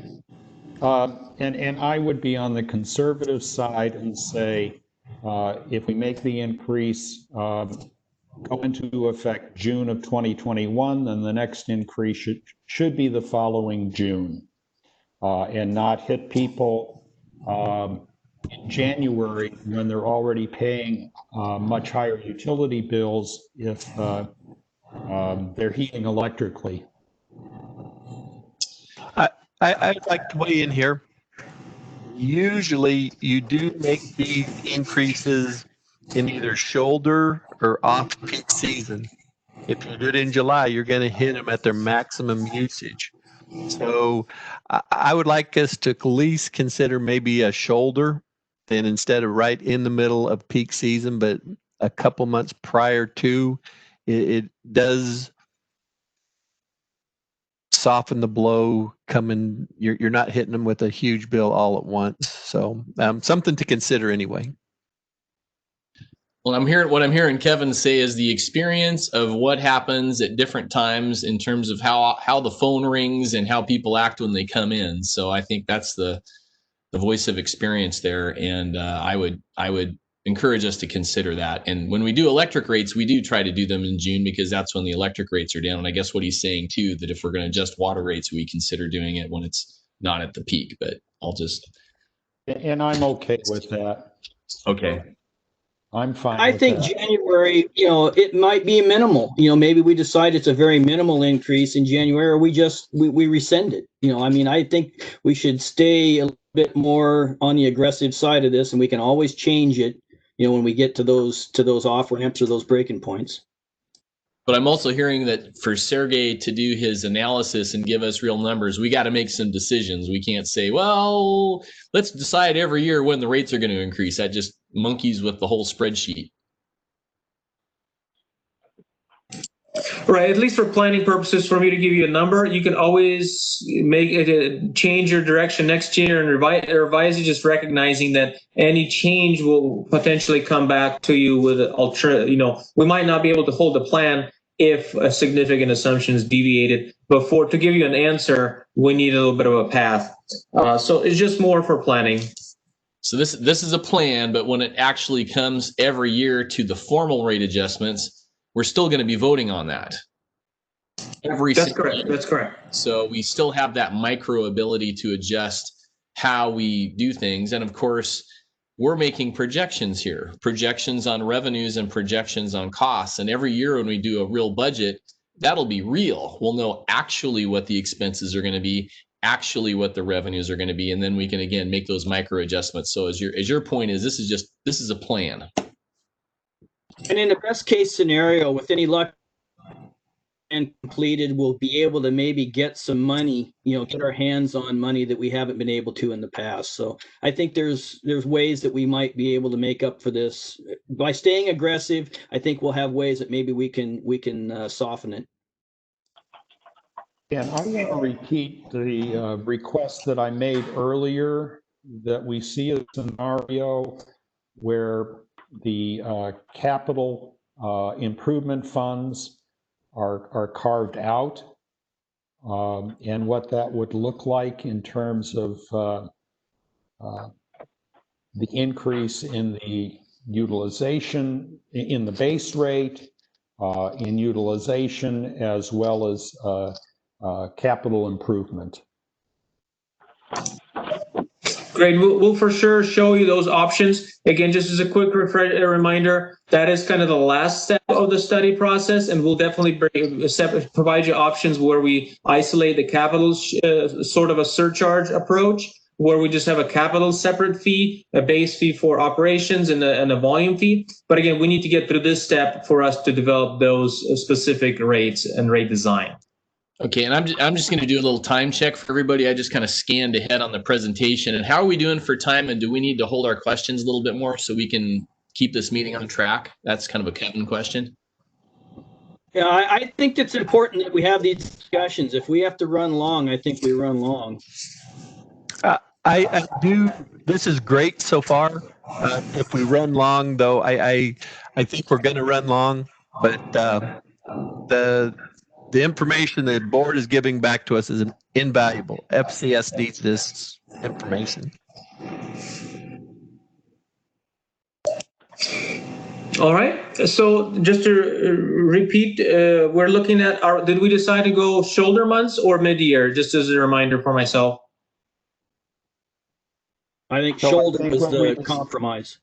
And I would be on the conservative side and say, if we make the increase go into effect June of 2021, then the next increase should be the following June, and not hit people in January when they're already paying much higher utility bills if they're heating electrically. I'd like to weigh in here. Usually you do make these increases in either shoulder or off-peak season. If you do it in July, you're going to hit them at their maximum usage. So I would like us to at least consider maybe a shoulder, then instead of right in the middle of peak season, but a couple months prior to, it does soften the blow coming. You're not hitting them with a huge bill all at once. So something to consider anyway. Well, what I'm hearing Kevin say is the experience of what happens at different times in terms of how the phone rings and how people act when they come in. So I think that's the voice of experience there, and I would encourage us to consider that. And when we do electric rates, we do try to do them in June because that's when the electric rates are down. And I guess what he's saying too, that if we're going to adjust water rates, we consider doing it when it's not at the peak. But And I'm okay with that. Okay. I'm fine. I think that. January, it might be minimal. Maybe we decide it's a very minimal increase in January, or we rescind it. I think we should stay a bit more on the aggressive side of this, and we can always change it, when we get to those off ramps or those breaking points. But I'm also hearing that for Sergey to do his analysis and give us real numbers, we got to make some decisions. We can't say, well, let's decide every year when the rates are going to increase. That just monkeys with the whole spreadsheet. Right, at least for planning purposes, for me to give you a number, you can always make it change your direction next year and revise it, just recognizing that any change will potentially come back to you with an alternative. We might not be able to hold the plan if a significant assumption is deviated. But to give you an answer, we need a little bit of a path. So it's just more for planning. So this is a plan, but when it actually comes every year to the formal rate adjustments, we're still going to be voting on that. That's correct. That's correct. So we still have that micro ability to adjust how we do things. And of course, we're making projections here, projections on revenues and projections on costs. And every year when we do a real budget, that'll be real. We'll know actually what the expenses are going to be, actually what the revenues are going to be. And then we can, again, make those micro adjustments. So as your point is, this is a plan. And in the best case scenario, with any luck and completed, we'll be able to maybe get some money, get our hands on money that we haven't been able to in the past. So I think there's ways that we might be able to make up for this by staying aggressive. I think we'll have ways that maybe we can soften it. And I want to repeat the request that I made earlier, that we see a scenario where the capital improvement funds are carved out, and what that would look like in terms of the increase in the utilization, in the base rate, in utilization, as well as capital improvement. Great. We'll for sure show you those options. Again, just as a quick reminder, that is kind of the last step of the study process, and we'll definitely provide you options where we isolate the capital, sort of a surcharge approach, where we just have a capital separate fee, a base fee for operations, and a volume fee. But again, we need to get through this step for us to develop those specific rates and rate design. Okay, and I'm just going to do a little time check for everybody. I just kind of scanned ahead on the presentation. And how are we doing for time? And do we need to hold our questions a little bit more so we can keep this meeting on track? That's kind of a Kevin question. Yeah, I think it's important that we have these discussions. If we have to run long, I think we run long. I do. This is great so far. If we run long, though, I think we're going to run long. But the information the board is giving back to us is invaluable. FCS needs this information. All right. So just to repeat, we're looking at did we decide to go shoulder months or mid-year? Just as a reminder for myself. I think shoulder was the compromise.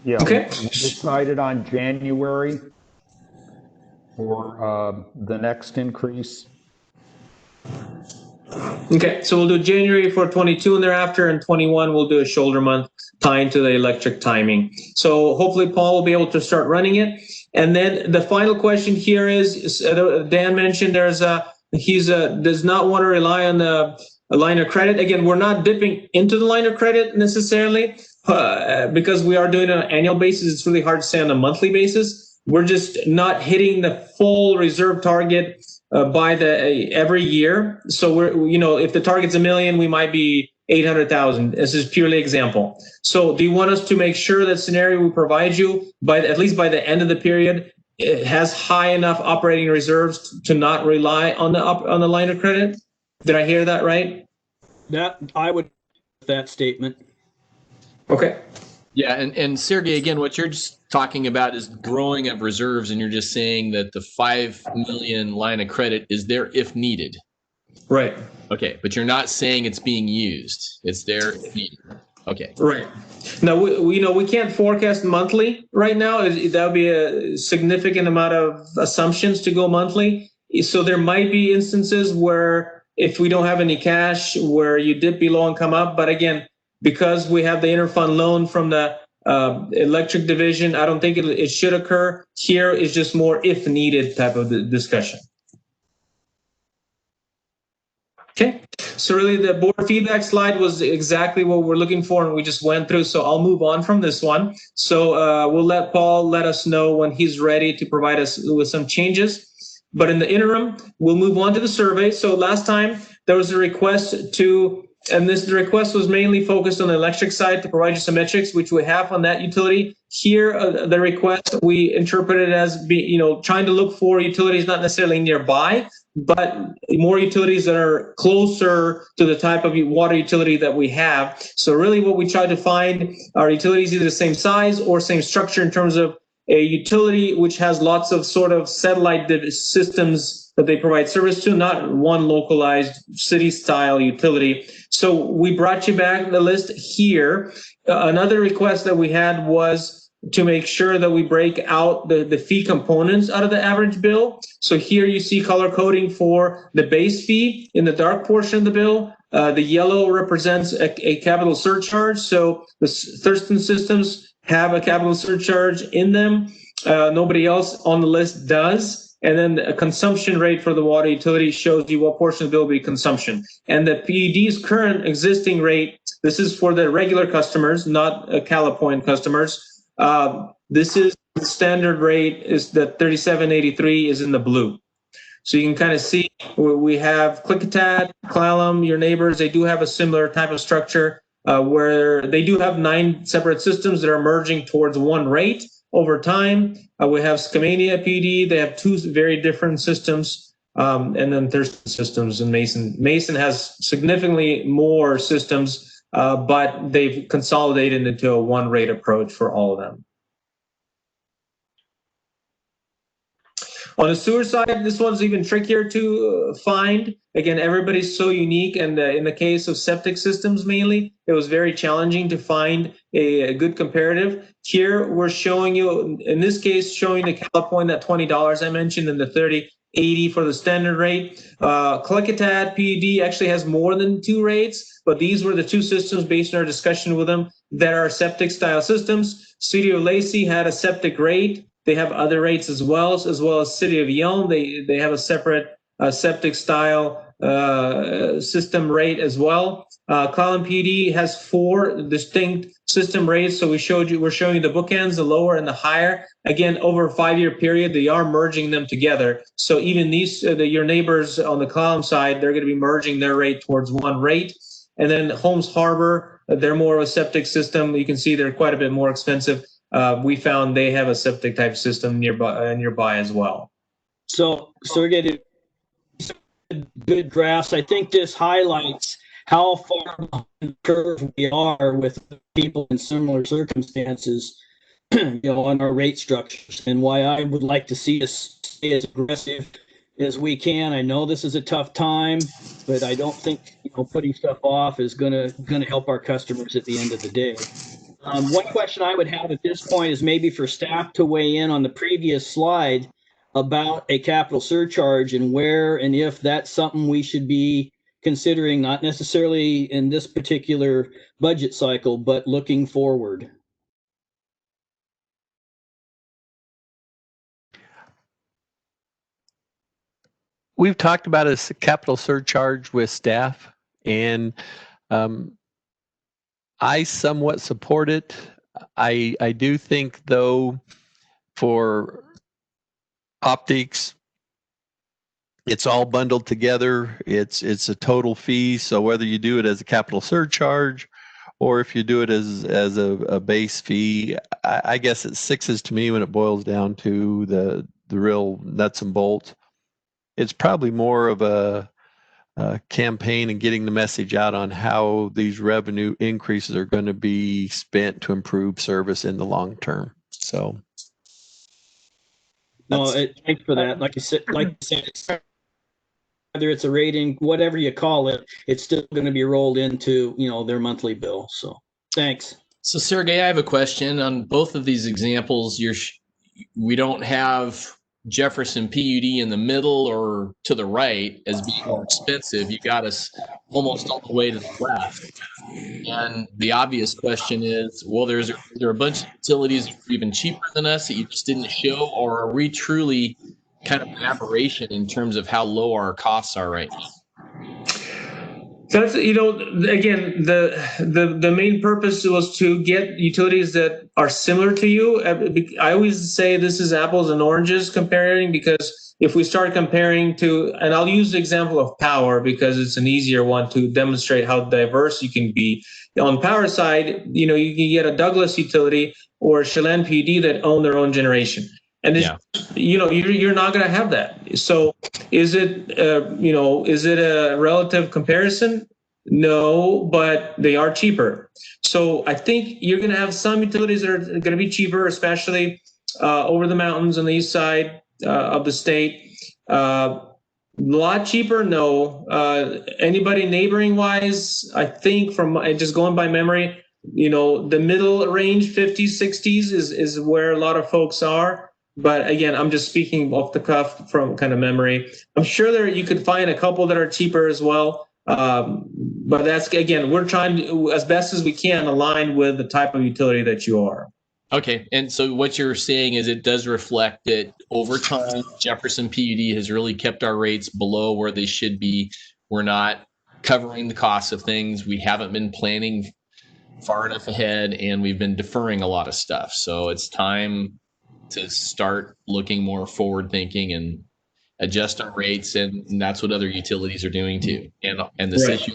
Yeah. Okay. We decided on January for the next increase. Okay, so we'll do January for 22 and thereafter, and 21 we'll do a shoulder month tying to the electric timing. So hopefully Paul will be able to start running it. And then the final question here is, Dan mentioned does not want to rely on the line of credit. Again, we're not dipping into the line of credit necessarily because we are doing it on an annual basis. It's really hard to say on a monthly basis. We're just not hitting the full reserve target by every year. So we're, if the target's $1 million, we might be 800,000. This is purely example. So do you want us to make sure that scenario we provide you at least by the end of the period, it has high enough operating reserves to not rely on the line of credit? Did I hear that right? That I would that statement. Okay. Yeah, and Sergey, again, what you're just talking about is growing of reserves, and you're just saying that the 5 million line of credit is there if needed. Right. Okay, but you're not saying it's being used. It's there if needed. Okay. Right. Now we can't forecast monthly right now. That would be a significant amount of assumptions to go monthly. So there might be instances where if we don't have any cash, where you dip below and come up. But again, because we have the interfund loan from the electric division, I don't think it should occur. Here is just more if needed type of discussion. Okay, so really the board feedback slide was exactly what we're looking for, and we just went through. So I'll move on from this one. So we'll let Paul let us know when he's ready to provide us with some changes. But in the interim, we'll move on to the survey. So last time there was a request to, and the request was mainly focused on the electric side to provide you some metrics, which we have on that utility. Here, the request we interpreted as trying to look for utilities not necessarily nearby, but more utilities that are closer to the type of water utility that we have. So really what we try to find are utilities either the same size or same structure in terms of a utility which has lots of sort of satellite systems that they provide service to, not one localized city-style utility. So we brought you back the list here. Another request that we had was to make sure that we break out the fee components out of the average bill. So here you see color coding for the base fee in the dark portion of the bill. The yellow represents a capital surcharge. So the Thurston systems have a capital surcharge in them. Nobody else on the list does. And then a consumption rate for the water utility shows you what portion of the bill will be consumption. And the PUD's current existing rate, this is for the regular customers, not CaliPoint customers. This is the standard rate is the 3783 is in the blue. So you can kind of see we have Klickitat, Clallam, your neighbors, they do have a similar type of structure where they do have 9 separate systems that are merging towards one rate over time. We have Skamania PD, they have 2 very different systems. And then there's systems in Mason. Mason has significantly more systems, but they've consolidated into a one rate approach for all of them. On the sewer side, this one's even trickier to find. Again, everybody's so unique, and in the case of septic systems mainly, it was very challenging to find a good comparative. Here, we're showing you, in this case, showing the CaliPoint, that $20 I mentioned, and the $30.80 for the standard rate. Klickitat PUD actually has more than 2 rates, but these were the 2 systems based on our discussion with them that are septic style systems. City of Lacey had a septic rate. They have other rates as well as City of Yelm. They have a separate septic style system rate as well. Clallam PD has 4 distinct system rates. So we're showing you the bookends, the lower and the higher. Again, over a 5-year period, they are merging them together. So even these, your neighbors on the Clallam side, they're going to be merging their rate towards one rate. And then Holmes Harbor, they're more of a septic system. You can see they're quite a bit more expensive. We found they have a septic type system nearby as well. So we're getting good graphs. I think this highlights how far behind the curve we are with people in similar circumstances, on our rate structures, and why I would like to see us stay as aggressive as we can. I know this is a tough time, but I don't think putting stuff off is gonna help our customers at the end of the day. One question I would have at this point is maybe for staff to weigh in on the previous slide about a capital surcharge and where and if that's something we should be considering, not necessarily in this particular budget cycle, but looking forward. We've talked about a capital surcharge with staff, and I somewhat support it. I do think, though, for optics. It's all bundled together. It's a total fee. So whether you do it as a capital surcharge or if you do it as a base fee, I guess it's sixes to me when it boils down to the real nuts and bolts. It's probably more of a campaign and getting the message out on how these revenue increases are going to be spent to improve service in the long term. So, no, thanks for that. Like you said, whether it's a rating, whatever you call it, it's still going to be rolled into their monthly bill. So, thanks. So, Sergey, I have a question on both of these examples. We don't have Jefferson PUD in the middle or to the right as being more expensive. You got us almost all the way to the left. And the obvious question is, well, there a bunch of utilities that are even cheaper than us that you just didn't show, or are we truly kind of an aberration in terms of how low our costs are right now? So that's, again, the main purpose was to get utilities that are similar to you. I always say this is apples and oranges comparing, because if we start comparing to, and I'll use the example of power because it's an easier one to demonstrate how diverse you can be. On power side, you can get a Douglas utility or Chelan PUD that own their own generation. And you're not going to have that. So is it a relative comparison? No, but they are cheaper. So I think you're going to have some utilities that are going to be cheaper, especially over the mountains on the east side of the state. A lot cheaper? No. Anybody neighboring wise? I think from just going by memory, the middle range, 50s, 60s is where a lot of folks are. But again, I'm just speaking off the cuff from kind of memory. I'm sure you could find a couple that are cheaper as well. But that's, again, we're trying to, as best as we can, align with the type of utility that you are. Okay. And so what you're saying is it does reflect that over time, Jefferson PUD has really kept our rates below where they should be. We're not covering the costs of things. We haven't been planning far enough ahead, and we've been deferring a lot of stuff. So it's time to start looking more forward thinking and adjust our rates, and that's what other utilities are doing too. And this issue,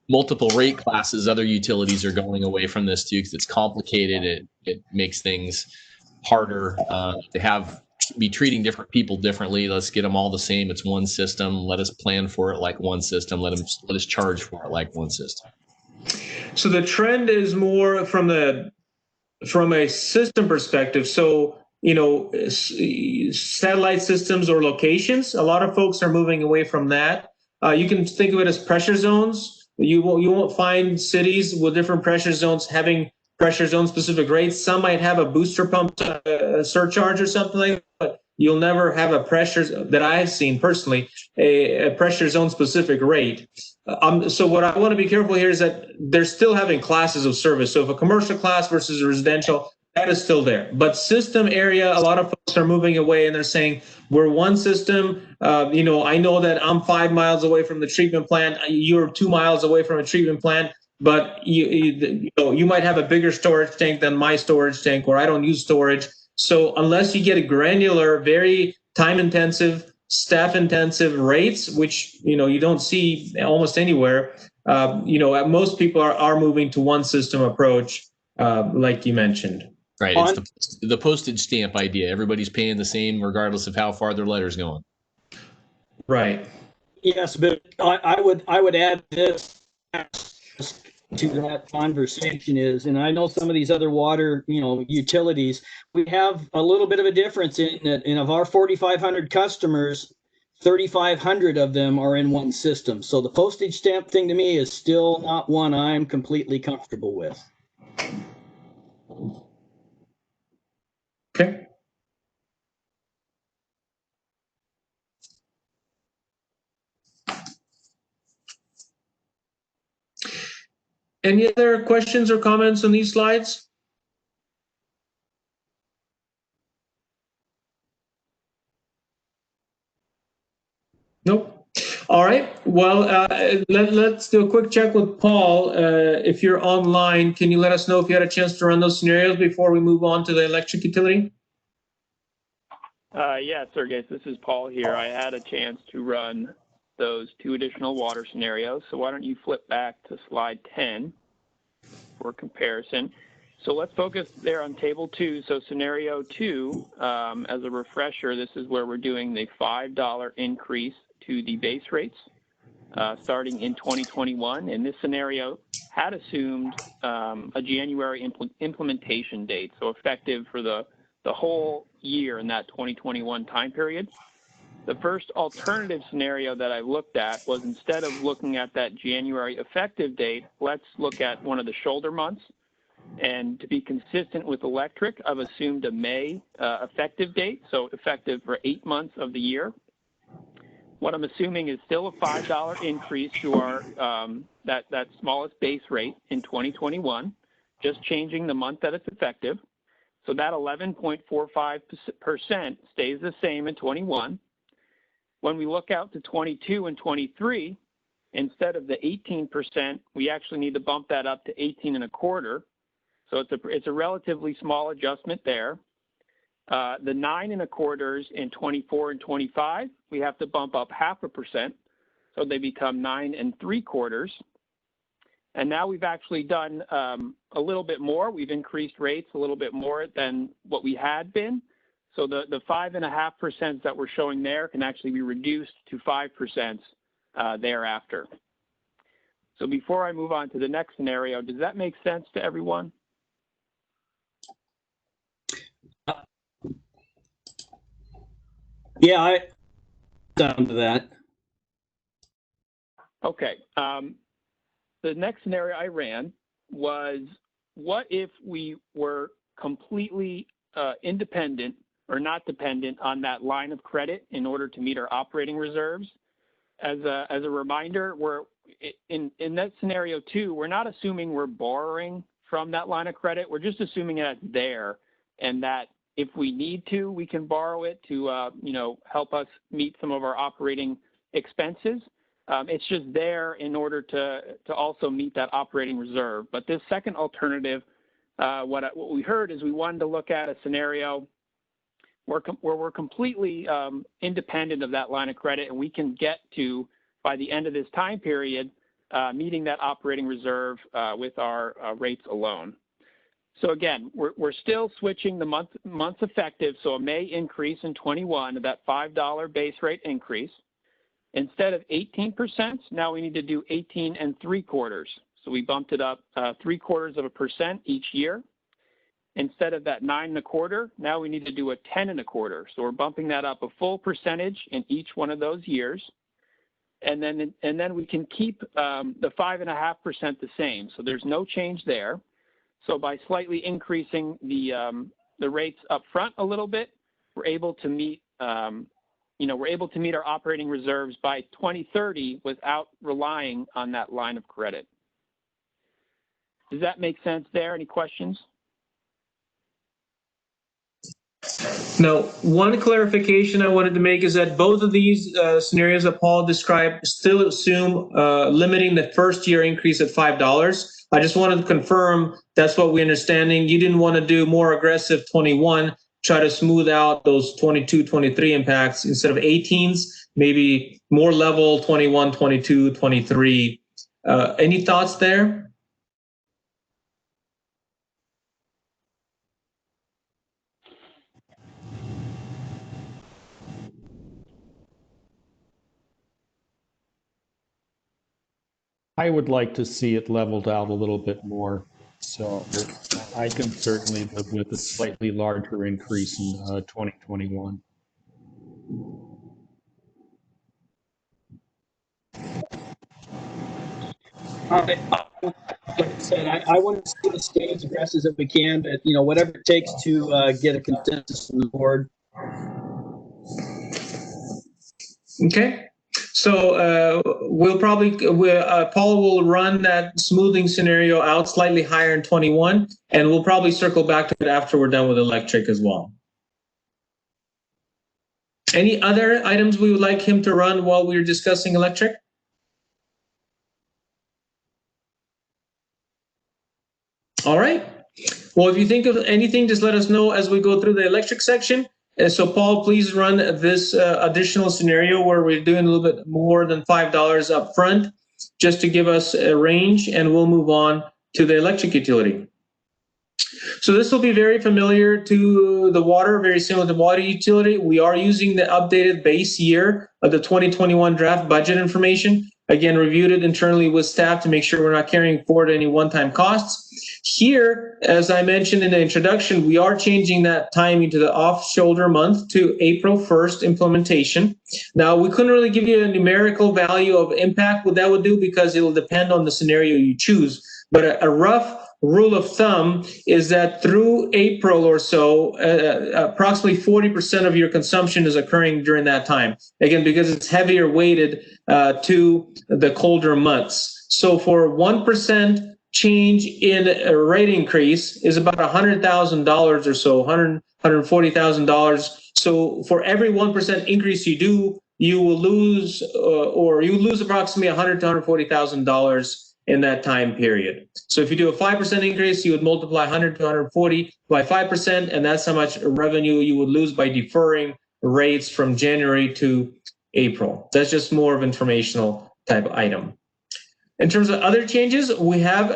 multiple rate classes, other utilities are going away from this too because it's complicated. It makes things harder to be treating different people differently. Let's get them all the same. It's one system. Let us plan for it like one system. Let us charge for it like one system. So the trend is more from a system perspective. So satellite systems or locations, a lot of folks are moving away from that. You can think of it as pressure zones. You won't find cities with different pressure zones having pressure zone specific rates. Some might have a booster pump surcharge or something like that, but you'll never have a pressure that I've seen personally, a pressure zone specific rate. So what I want to be careful here is that they're still having classes of service. So if a commercial class versus a residential, that is still there. But system area, a lot of folks are moving away and they're saying, we're one system. I know that I'm 5 miles away from the treatment plant. You're 2 miles away from a treatment plant, but you might have a bigger storage tank than my storage tank, or I don't use storage. So unless you get a granular, very time intensive, staff intensive rates, which, you don't see almost anywhere, most people are moving to one system approach, like you mentioned. Right. It's the postage stamp idea. Everybody's paying the same regardless of how far their letter's going. Right. Yes, but I would add this to that conversation is, and I know some of these other water, utilities, we have a little bit of a difference in that. And of our 4,500 customers, 3,500 of them are in one system. So the postage stamp thing to me is still not one I'm completely comfortable with. Okay. Any other questions or comments on these slides? Nope. All right. Well, let's do a quick check with Paul. If you're online, can you let us know if you had a chance to run those scenarios before we move on to the electric utility? Yeah, Sergey, this is Paul here. I had a chance to run those 2 additional water scenarios. So why don't you flip back to slide 10 for comparison. So let's focus there on table 2. So scenario 2, as a refresher, this is where we're doing the $5 increase to the base rates starting in 2021. And this scenario had assumed a January implementation date, so effective for the whole year in that 2021 time period. The first alternative scenario that I looked at was, instead of looking at that January effective date, let's look at one of the shoulder months. And to be consistent with electric, I've assumed a May effective date, so effective for 8 months of the year. What I'm assuming is still a $5 increase to our that smallest base rate in 2021, just changing the month that it's effective. So that 11.45% stays the same in 21. When we look out to 22 and 23, instead of the 18%, we actually need to bump that up to 18.25. So it's a relatively small adjustment there. The 9.25s in 24 and 25, we have to bump up 0.5%, so they become 9.75. And now we've actually done a little bit more. We've increased rates a little bit more than what we had been. So the 5.5% that we're showing there can actually be reduced to 5% thereafter. So before I move on to the next scenario, does that make sense to everyone? Yeah, I down to that. Okay. The next scenario I ran was, what if we were completely independent or not dependent on that line of credit in order to meet our operating reserves? As a reminder, we're in that scenario 2, we're not assuming we're borrowing from that line of credit. We're just assuming it's there, and that if we need to, we can borrow it to help us meet some of our operating expenses. It's just there in order to also meet that operating reserve. But this second alternative, what we heard is we wanted to look at a scenario where we're completely independent of that line of credit, and we can get to, by the end of this time period, meeting that operating reserve with our rates alone. So again, we're still switching the months effective, so a May increase in 21 of that $5 base rate increase. Instead of 18%, now we need to do 18.75. So we bumped it up 0.75% each year. Instead of that 9.25, now we need to do a 10.25. So we're bumping that up a full percentage in each one of those years. And then we can keep the 5.5% the same. So there's no change there. So by slightly increasing the rates up front a little bit, we're able to meet our operating reserves by 2030 without relying on that line of credit. Does that make sense there? Any questions? Now, one clarification I wanted to make is that both of these scenarios that Paul described still assume limiting the first year increase at $5. I just wanted to confirm that's what we're understanding. You didn't want to do more aggressive 21, try to smooth out those 22, 23 impacts instead of 18s, maybe more level 21, 22, 23. Any thoughts there? I would like to see it leveled out a little bit more. So I can certainly live with a slightly larger increase in 2021. Like I said, I want to see the stay as aggressive as we can, but whatever it takes to get a consensus from the board. Okay. So Paul will run that smoothing scenario out slightly higher in 21, and we'll probably circle back to it after we're done with electric as well. Any other items we would like him to run while we're discussing electric? All right. Well, if you think of anything, just let us know as we go through the electric section. And so Paul, please run this additional scenario where we're doing a little bit more than $5 up front, just to give us a range, and we'll move on to the electric utility. So this will be very familiar to the water, very similar to water utility. We are using the updated base year of the 2021 draft budget information. Again, reviewed it internally with staff to make sure we're not carrying forward any one-time costs. Here, as I mentioned in the introduction, we are changing that timing to the off-shoulder month to April 1st implementation. Now, we couldn't really give you a numerical value of impact, what that would do, because it'll depend on the scenario you choose. But a rough rule of thumb is that through April or so, approximately 40% of your consumption is occurring during that time. Again, because it's heavier weighted to the colder months. So for 1% change in a rate increase is about $100,000 or so, $140,000. So for every 1% increase you do, you will lose, approximately $100,000 to $140,000 in that time period. So if you do a 5% increase, you would multiply 100 to 140 by 5%, and that's how much revenue you would lose by deferring rates from January to April. That's just more of informational type item. In terms of other changes, we have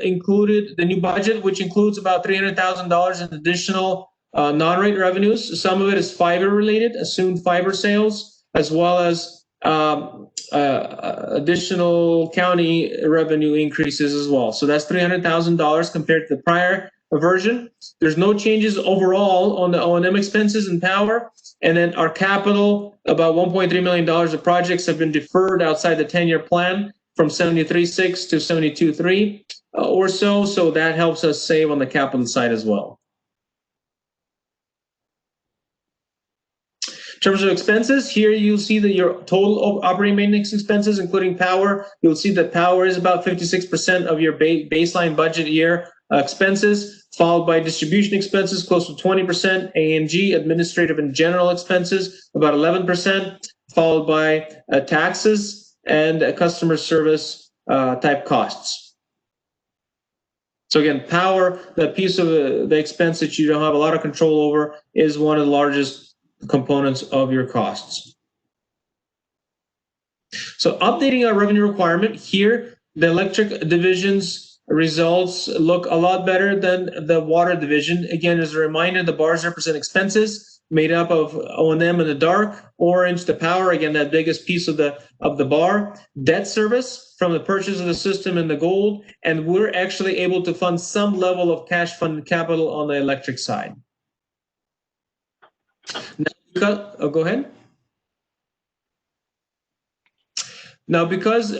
included the new budget, which includes about $300,000 in additional non-rate revenues. Some of it is fiber related, assumed fiber sales, as well as additional county revenue increases as well. So that's $300,000 compared to the prior version. There's no changes overall on the O&M expenses and power. And then our capital, about $1.3 million of projects have been deferred outside the 10-year plan from 73.6 to 72.3 or so. So that helps us save on the capital side as well. In terms of expenses, here you'll see that your total operating maintenance expenses, including power, you'll see that power is about 56% of your baseline budget year expenses, followed by distribution expenses, close to 20%, A&G, administrative and general expenses, about 11%, followed by taxes and customer service type costs. So again, power, the piece of the expense that you don't have a lot of control over, is one of the largest components of your costs. So updating our revenue requirement here, the electric division's results look a lot better than the water division. Again, as a reminder, the bars represent expenses made up of O&M in the dark, orange the power, again, that biggest piece of the bar, debt service from the purchase of the system in the gold, and we're actually able to fund some level of cash fund capital on the electric side. Now, go ahead. Now, because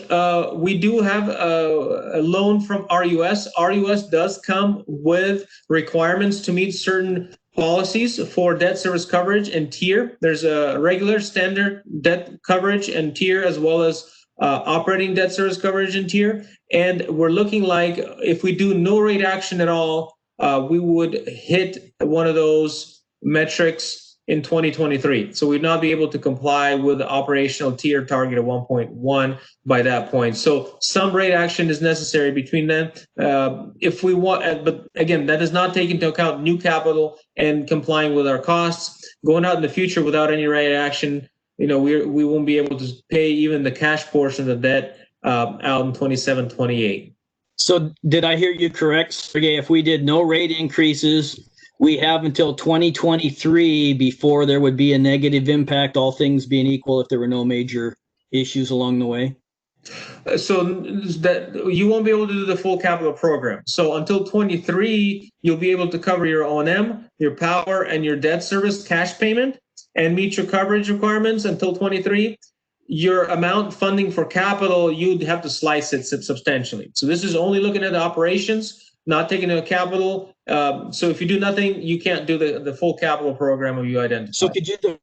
we do have a loan from RUS, RUS does come with requirements to meet certain policies for debt service coverage and tier. There's a regular standard debt coverage and tier, as well as operating debt service coverage and tier. And we're looking like if we do no rate action at all, we would hit one of those metrics in 2023. So we'd not be able to comply with the operational tier target of 1.1 by that point. So some rate action is necessary between them if we want, but again, that does not take into account new capital and complying with our costs. Going out in the future without any rate action, we won't be able to pay even the cash portion of the debt out in 27, 28. So did I hear you correct, Sergey? If we did no rate increases, we have until 2023 before there would be a negative impact, all things being equal, if there were no major issues along the way? So that you won't be able to do the full capital program. So until 23, you'll be able to cover your O&M, your power, and your debt service cash payment and meet your coverage requirements until 23. Your amount funding for capital, you'd have to slice it substantially. So this is only looking at the operations, not taking into capital. So if you do nothing, you can't do the full capital program of you identified. So could you do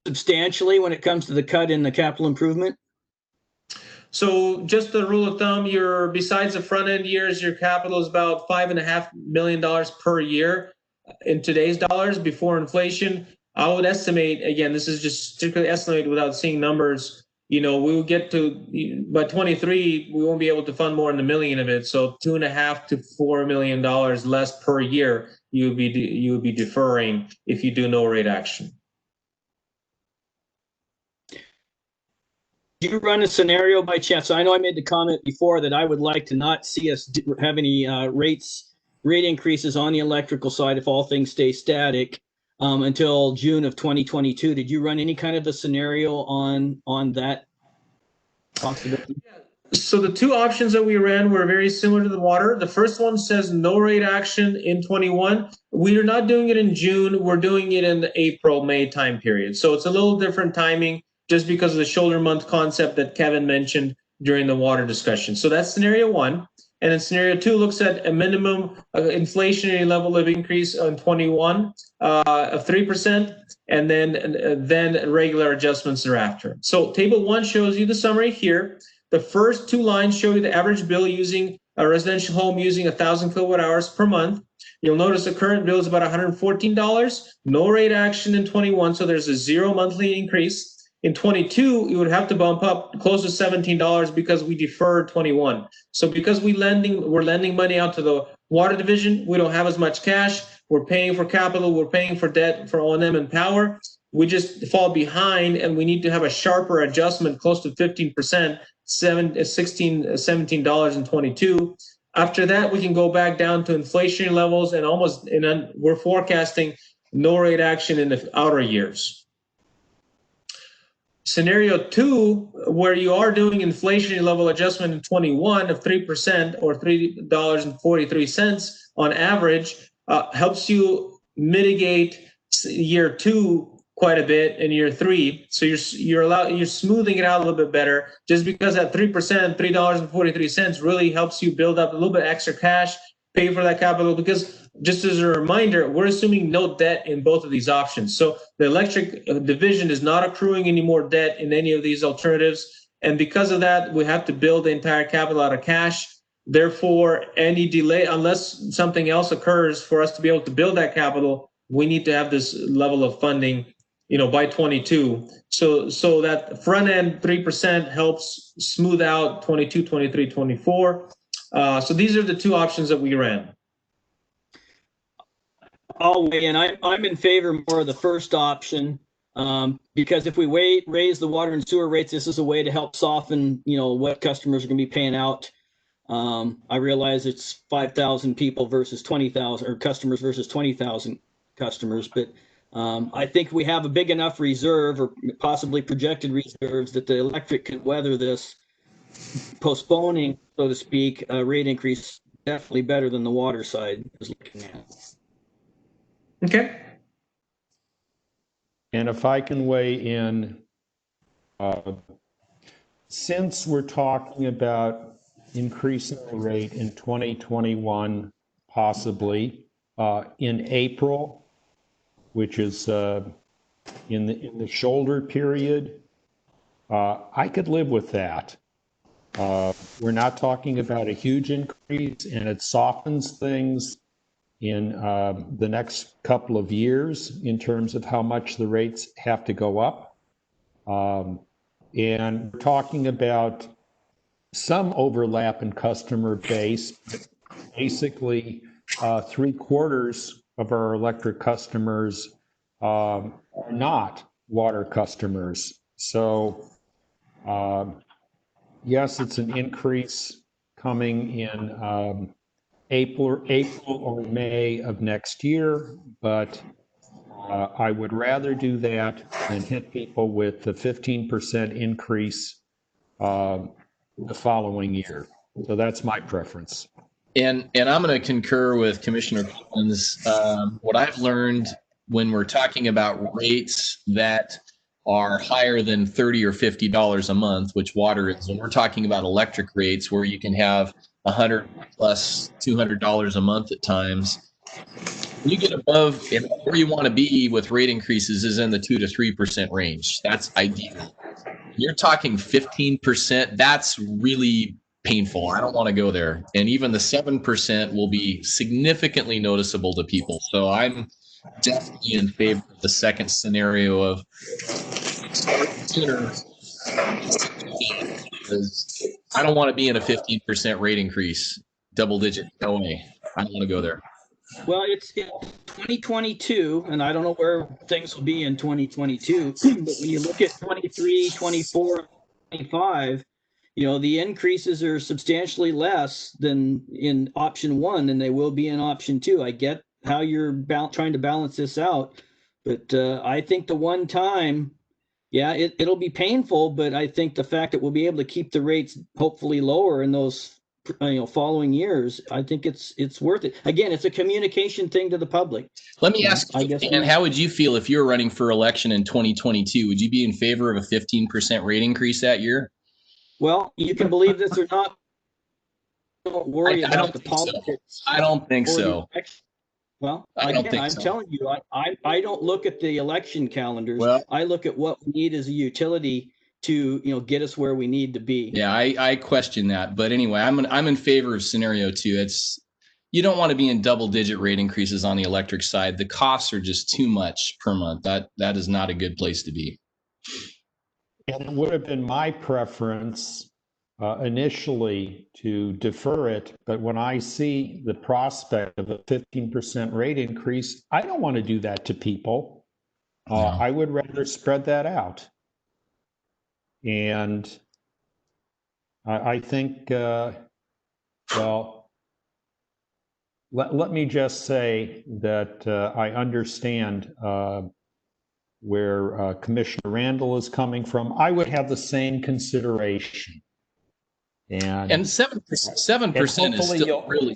substantially when it comes to the cut in the capital improvement? So just the rule of thumb, besides the front end years, your capital is about $5.5 million per year in today's dollars before inflation. I would estimate, again, this is just strictly estimated without seeing numbers, we will get to, by 23, we won't be able to fund more than $1 million of it. So $2.5 to $4 million less per year you would be deferring if you do no rate action. Do you run a scenario by chance? I know I made the comment before that I would like to not see us have any rate increases on the electrical side if all things stay static until June of 2022. Did you run any kind of a scenario on that possibility? So the two options that we ran were very similar to the water. The first one says no rate action in 21. We are not doing it in June. We're doing it in the April, May time period. So it's a little different timing just because of the shoulder month concept that Kevin mentioned during the water discussion. So that's scenario one. And then scenario two looks at a minimum inflationary level of increase on 21 of 3%, and then regular adjustments thereafter. So table one shows you the summary here. The first two lines show you the average bill using a residential home using 1,000 kilowatt hours per month. You'll notice the current bill is about $114. No rate action in 21, so there's a 0 monthly increase. In 22, you would have to bump up close to $17 because we deferred 21. So because we're lending money out to the water division, we don't have as much cash. We're paying for capital, we're paying for debt for O&M and power. We just fall behind, and we need to have a sharper adjustment, close to 15%, $17 in 22. After that, we can go back down to inflationary levels, and we're forecasting no rate action in the outer years. Scenario two, where you are doing inflationary level adjustment in 21 of 3% or $3.43 on average, helps you mitigate year two quite a bit in year three. So you're smoothing it out a little bit better, just because at 3%, $3.43 really helps you build up a little bit extra cash, pay for that capital, because just as a reminder, we're assuming no debt in both of these options. So the electric division is not accruing any more debt in any of these alternatives. And because of that, we have to build the entire capital out of cash. Therefore, any delay, unless something else occurs for us to be able to build that capital, we need to have this level of funding, by 22. So that front end 3% helps smooth out 22, 23, 24. So these are the two options that we ran. I'll weigh in. I'm in favor more of the first option because if we raise the water and sewer rates, this is a way to help soften, what customers are going to be paying out. I realize it's 5,000 people versus 20,000, or customers versus 20,000 customers, but I think we have a big enough reserve, or possibly projected reserves, that the electric could weather this. Postponing, so to speak, a rate increase definitely better than the water side is looking at. Okay. And if I can weigh in, since we're talking about increasing the rate in 2021, possibly in April, which is in the shoulder period, I could live with that. We're not talking about a huge increase, and it softens things in the next couple of years in terms of how much the rates have to go up. And we're talking about some overlap in customer base. Basically, 3/4 of our electric customers are not water customers. So yes, it's an increase coming in April or May of next year, but I would rather do that than hit people with the 15% increase the following year. So that's my preference. And I'm going to concur with Commissioner Collins. What I've learned when we're talking about rates that are higher than $30 or $50 a month, which water is, when we're talking about electric rates where you can have $100 plus $200 a month at times, when you get above, and where you want to be with rate increases is in the 2 to 3% range. That's ideal. You're talking 15%. That's really painful. I don't want to go there. And even the 7% will be significantly noticeable to people. So I'm definitely in favor of the second scenario of sooner. I don't want to be in a 15% rate increase, double digit. No way. I don't want to go there. Well, it's 2022, and I don't know where things will be in 2022. But when you look at 23, 24, 25, the increases are substantially less than in option one than they will be in option two. I get how you're trying to balance this out, but I think the one time, yeah, it'll be painful, but I think the fact that we'll be able to keep the rates hopefully lower in those following years, I think it's worth it. Again, it's a communication thing to the public. Let me ask you, I guess, and how would you feel if you were running for election in 2022? Would you be in favor of a 15% rate increase that year? Well, you can believe this or not. Don't worry about the politics. I don't think so. Well, I don't think I'm so. telling you, I don't look at the election calendars. Well, I look at what we need as a utility to get us where we need to be. Yeah, I question that, but anyway, I'm in favor of scenario two. You don't want to be in double-digit rate increases on the electric side. The costs are just too much per month. That is not a good place to be. And it would have been my preference initially to defer it, but when I see the prospect of a 15% rate increase, I don't want to do that to people. No. I would rather spread that out. And I think, well, let me just say that I understand where Commissioner Randall is coming from. I would have the same consideration. And 7% is still really,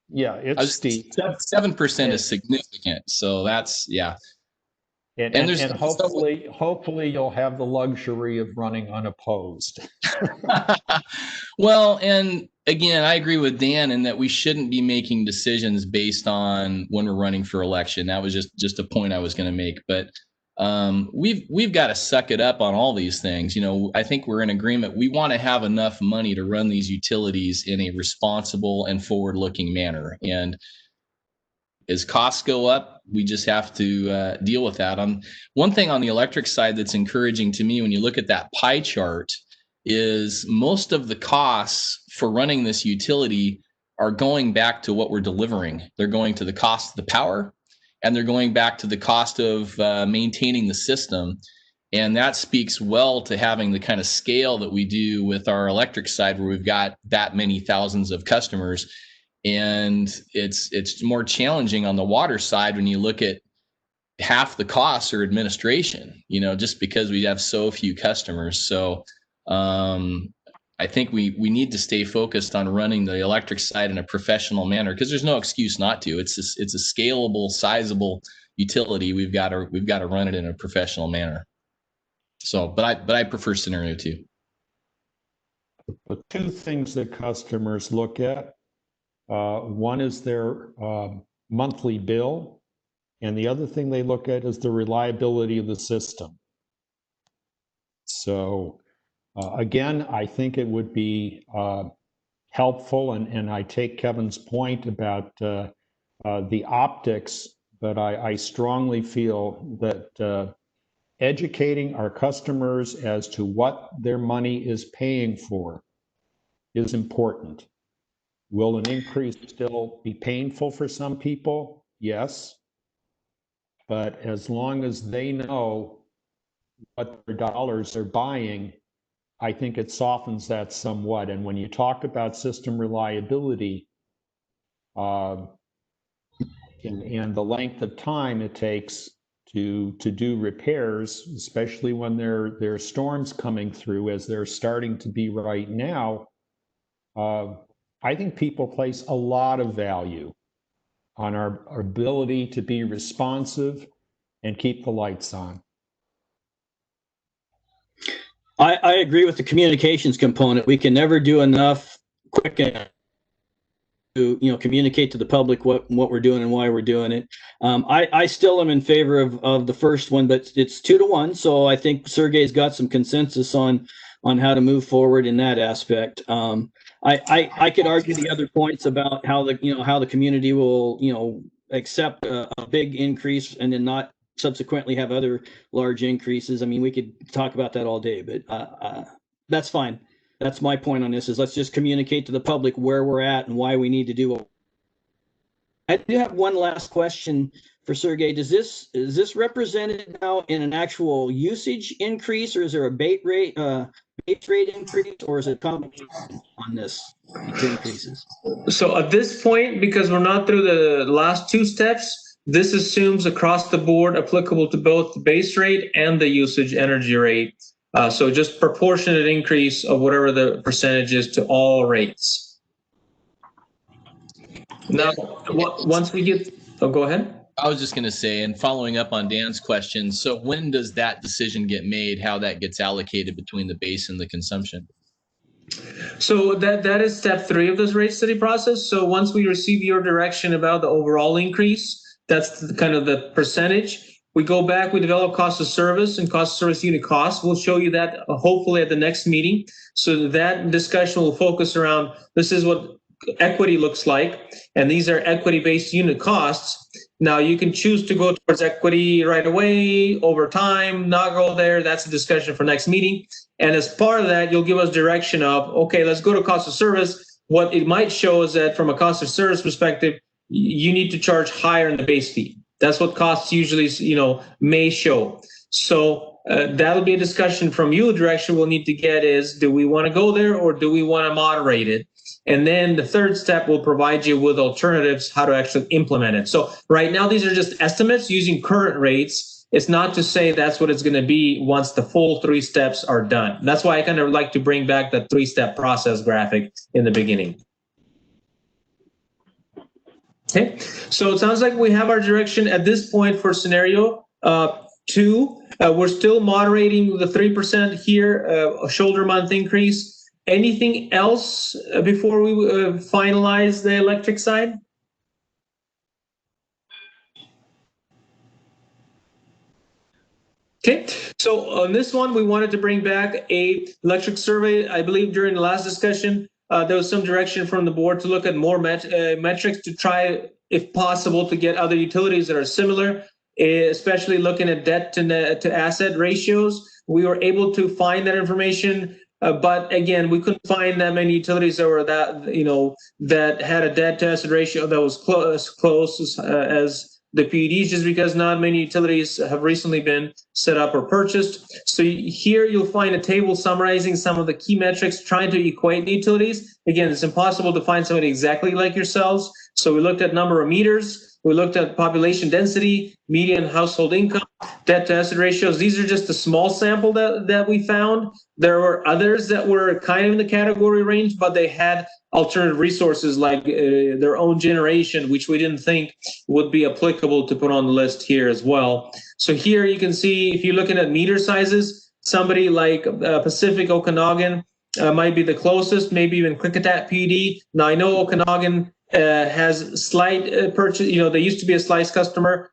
yeah, it's steep. 7% is significant. So that's, yeah. And hopefully you'll have the luxury of running unopposed. Well, and again, I agree with Dan in that we shouldn't be making decisions based on when we're running for election. That was just a point I was going to make. But we've got to suck it up on all these things. I think we're in agreement. We want to have enough money to run these utilities in a responsible and forward-looking manner. And as costs go up, we just have to deal with that. One thing on the electric side that's encouraging to me when you look at that pie chart is most of the costs for running this utility are going back to what we're delivering. They're going to the cost of the power, and they're going back to the cost of maintaining the system. And that speaks well to having the kind of scale that we do with our electric side, where we've got that many thousands of customers. And it's more challenging on the water side when you look at half the costs are administration, just because we have so few customers. So I think we need to stay focused on running the electric side in a professional manner, because there's no excuse not to. It's a scalable, sizable utility. We've got to run it in a professional manner. So, but I prefer scenario two. The two things that customers look at. One is their monthly bill, and the other thing they look at is the reliability of the system. So again, I think it would be helpful, and I take Kevin's point about the optics, but I strongly feel that educating our customers as to what their money is paying for is important. Will an increase still be painful for some people? Yes. But as long as they know what their dollars are buying, I think it softens that somewhat. And when you talk about system reliability and the length of time it takes to do repairs, especially when there are storms coming through, as they're starting to be right now, I think people place a lot of value on our ability to be responsive and keep the lights on. I agree with the communications component. We can never do enough quick enough to communicate to the public what we're doing and why we're doing it. I still am in favor of the first one, but it's 2-1. So I think Sergey's got some consensus on how to move forward in that aspect. I could argue the other points about how the community will accept a big increase and then not subsequently have other large increases. I mean, we could talk about that all day, but that's fine. That's my point on this, is let's just communicate to the public where we're at and why we need to do what I do have one last question for Sergey. Is this represented now in an actual usage increase, or is there a base rate increase, or is it a combination on this, these increases? So at this point, because we're not through the last two steps, this assumes across the board applicable to both the base rate and the usage energy rate. So just proportionate increase of whatever the percentage is to all rates. Now, once we get, go ahead. I was just going to say, and following up on Dan's question, so when does that decision get made, how that gets allocated between the base and the consumption? So that is step 3 of this rate study process. So once we receive your direction about the overall increase, that's kind of the percentage. We go back, we develop cost of service and cost of service unit cost. We'll show you that hopefully at the next meeting. So that discussion will focus around, this is what equity looks like, and these are equity-based unit costs. Now you can choose to go towards equity right away, over time, not go there. That's a discussion for next meeting. And as part of that, you'll give us direction of, okay, let's go to cost of service. What it might show is that from a cost of service perspective, you need to charge higher in the base fee. That's what costs usually, may show. So that'll be a discussion from you. The direction we'll need to get is, do we want to go there or do we want to moderate it? And then the third step will provide you with alternatives, how to actually implement it. So right now, these are just estimates using current rates. It's not to say that's what it's going to be once the full 3 steps are done. That's why I kind of like to bring back the 3-step process graphic in the beginning. Okay, so it sounds like we have our direction at this point for scenario 2. We're still moderating the 3% here, a shoulder month increase. Anything else before we finalize the electric side? Okay, so on this one, we wanted to bring back a electric survey. I believe during the last discussion, there was some direction from the board to look at more metrics to try, if possible, to get other utilities that are similar, especially looking at debt to asset ratios. We were able to find that information. But again, we couldn't find that many utilities that were that had a debt to asset ratio that was close as the PUDs, just because not many utilities have recently been set up or purchased. So here you'll find a table summarizing some of the key metrics, trying to equate the utilities. Again, it's impossible to find somebody exactly like yourselves. So we looked at number of meters. We looked at population density, median household income, debt to asset ratios. These are just a small sample that we found. There were others that were kind of in the category range, but they had alternative resources like their own generation, which we didn't think would be applicable to put on the list here as well. So here you can see, if you're looking at meter sizes, somebody like Pacific Okanagan might be the closest, maybe even Klickitat PD. Now I know Okanagan has slight purchase, they used to be a slice customer.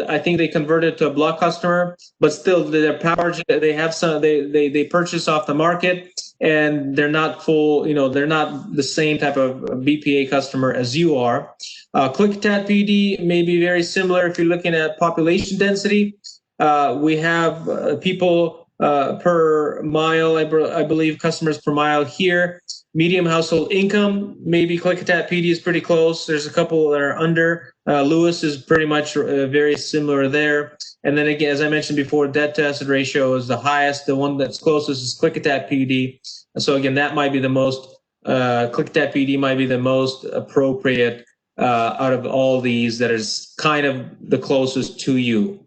I think they converted to a block customer, but still their power, they have some, they purchase off the market, and they're not full, they're not the same type of BPA customer as you are. Klickitat PD may be very similar if you're looking at population density. We have people per mile, I believe customers per mile here. Medium household income, maybe Klickitat PD is pretty close. There's a couple that are under. Lewis is pretty much very similar there. And then again, as I mentioned before, debt to asset ratio is the highest. The one that's closest is Klickitat PD. So again, that might be the most, Klickitat PD might be the most appropriate out of all these, that is kind of the closest to you.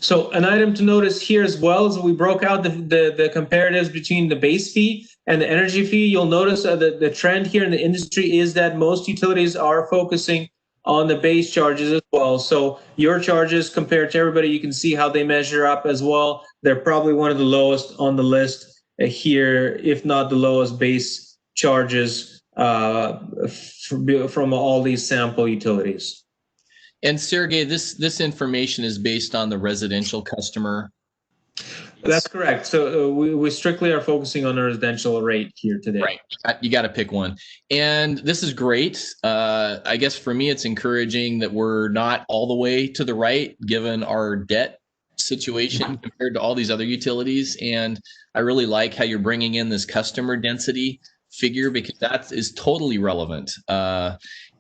So an item to notice here as well is we broke out the comparatives between the base fee and the energy fee. You'll notice that the trend here in the industry is that most utilities are focusing on the base charges as well. So your charges compared to everybody, you can see how they measure up as well. They're probably one of the lowest on the list here, if not the lowest base charges from all these sample utilities. And Sergey, this information is based on the residential customer. That's correct. So we strictly are focusing on a residential rate here today. Right. You got to pick one. And this is great. I guess for me, it's encouraging that we're not all the way to the right, given our debt situation compared to all these other utilities. And I really like how you're bringing in this customer density figure because that is totally relevant.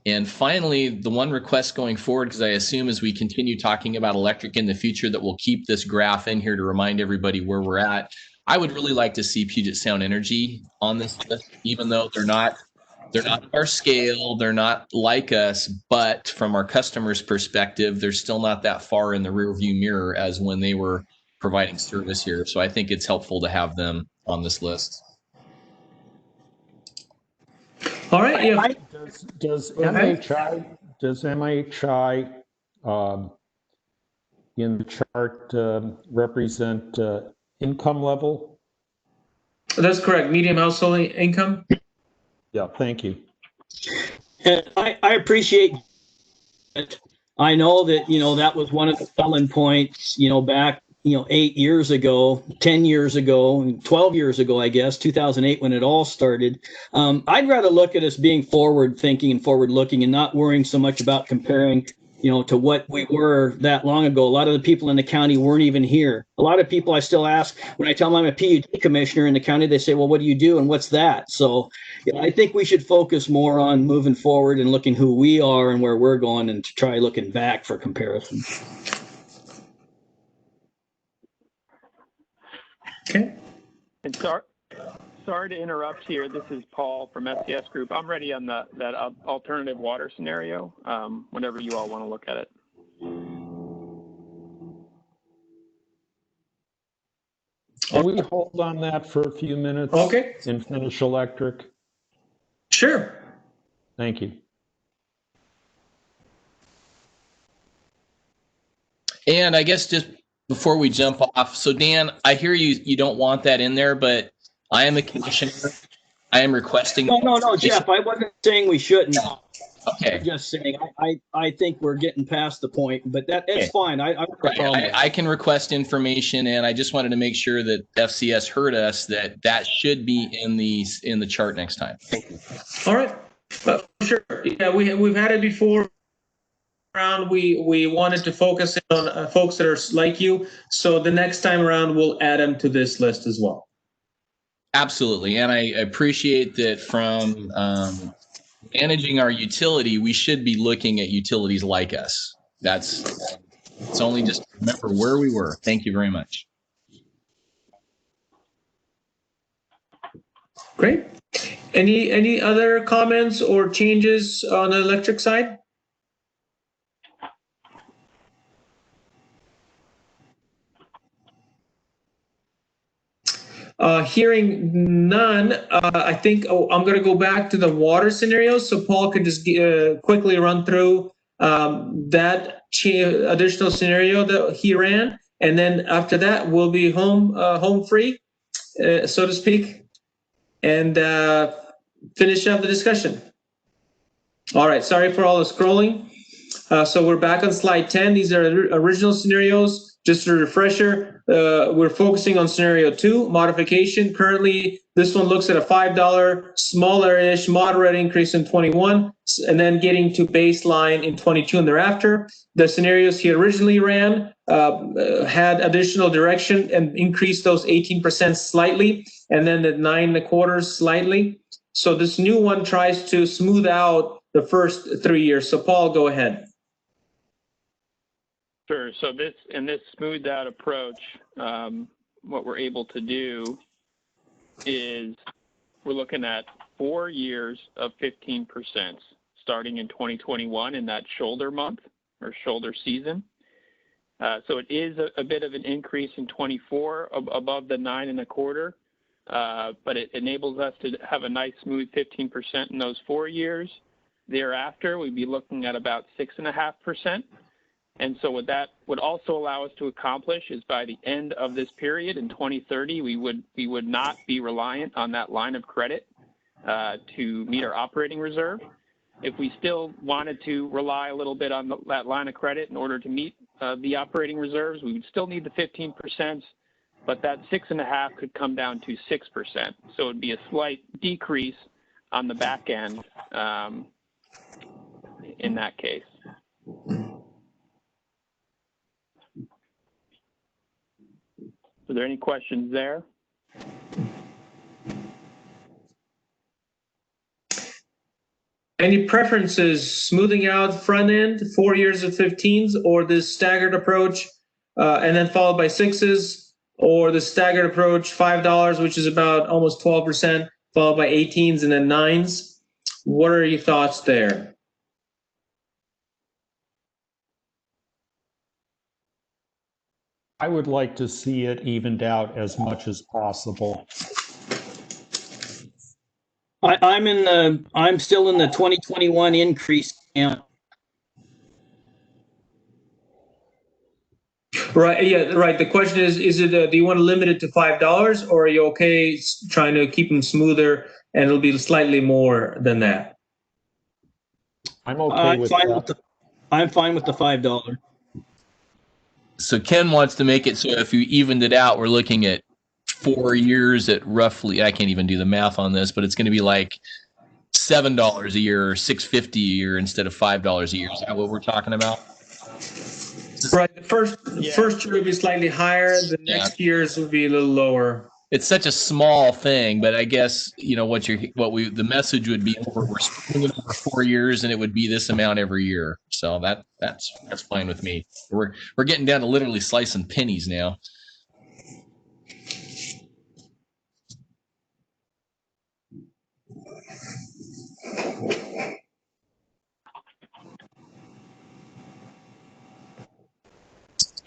And finally, the one request going forward, because I assume as we continue talking about electric in the future that we'll keep this graph in here to remind everybody where we're at. I would really like to see Puget Sound Energy on this list, even though they're not our scale, they're not like us, but from our customers' perspective, they're still not that far in the rearview mirror as when they were providing service here. So I think it's helpful to have them on this list. All right. Yeah. Does MHI in the chart represent income level? That's correct. Medium household income. Yeah, thank you. And I appreciate it. I know that, that was one of the selling points, back, 8 years ago, 10 years ago, 12 years ago, I guess, 2008 when it all started. I'd rather look at us being forward thinking and forward looking and not worrying so much about comparing, to what we were that long ago. A lot of the people in the county weren't even here. A lot of people I still ask when I tell them I'm a PUD commissioner in the county, they say, well, what do you do and what's that? So I think we should focus more on moving forward and looking who we are and where we're going and to try looking back for comparison. Okay. And sorry to interrupt here. This is Paul from SCS Group. I'm ready on that alternative water scenario, whenever you all want to look at it. Can we hold on that for a few minutes? Okay. And finish electric? Sure. Thank you. And I guess just before we jump off, so Dan, I hear you don't want that in there, but I am a commissioner. I am requesting. No, Jeff, I wasn't saying we shouldn't. Okay. I'm just saying, I think we're getting past the point, but it's fine. I can request information, and I just wanted to make sure that FCS heard us that should be in the chart next time. Thank you. All right. Sure. Yeah, we've had it before. Around, we wanted to focus on folks that are like you. So the next time around, we'll add them to this list as well. Absolutely, and I appreciate that from managing our utility, we should be looking at utilities like us. It's only just to remember where we were. Thank you very much. Great. Any other comments or changes on the electric side? Hearing none, I think I'm going to go back to the water scenarios so Paul can just quickly run through that additional scenario that he ran, and then after that we'll be home free, so to speak, and finish up the discussion. All right, sorry for all the scrolling. So we're back on slide 10. These are original scenarios. Just a refresher, we're focusing on scenario 2, modification. Currently, this one looks at a $5 smaller-ish moderate increase in 21, and then getting to baseline in 22 and thereafter. The scenarios he originally ran had additional direction and increased those 18% slightly, and then the 9.25 slightly. So this new one tries to smooth out the first 3 years. So Paul, go ahead. Sure. So this smoothed out approach, what we're able to do is we're looking at 4 years of 15%, starting in 2021 in that shoulder month or shoulder season. So it is a bit of an increase in 24 above the 9.25, but it enables us to have a nice smooth 15% in those 4 years. Thereafter, we'd be looking at about 6.5%. And so what that would also allow us to accomplish is by the end of this period in 2030, we would not be reliant on that line of credit to meet our operating reserve. If we still wanted to rely a little bit on that line of credit in order to meet the operating reserves, we would still need the 15%, but that 6.5 could come down to 6%. So it would be a slight decrease on the back end in that case. Are there any questions there? any preferences, smoothing out front end, 4 years of 15s, or this staggered approach, and then followed by 6s, or the staggered approach, $5, which is about almost 12%, followed by 18s and then 9s? What are your thoughts there? I would like to see it evened out as much as possible. I'm still in the 2021 increase camp. Right. Yeah. Right. The question is it? Do you want to limit it to $5, or are you okay trying to keep them smoother and it'll be slightly more than that? I'm okay with that. I'm fine with the $5. So Ken wants to make it so if you evened it out, we're looking at 4 years at roughly, I can't even do the math on this, but it's going to be like $7 a year or $6.50 a year instead of $5 a year. Is that what we're talking about? Right. The first year will be slightly higher. The next years will be a little lower. It's such a small thing, but I guess the message would be we're splitting it over 4 years, and it would be this amount every year. So that's fine with me. We're getting down to literally slicing pennies now.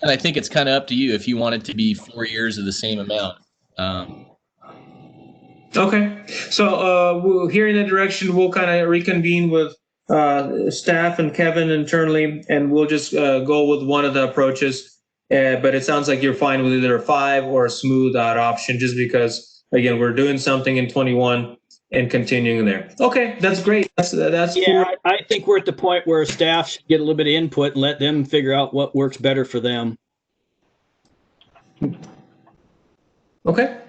And I think it's kind of up to you if you want it to be 4 years of the same amount. Okay. So we'll hear in that direction. We'll kind of reconvene with staff and Kevin internally, and we'll just go with one of the approaches. But it sounds like you're fine with either a 5 or a smooth out option, just because, again, we're doing something in 21 and continuing there. Okay, that's great. That's yeah. I think we're at the point where staff should get a little bit of input and let them figure out what works better for them. Okay.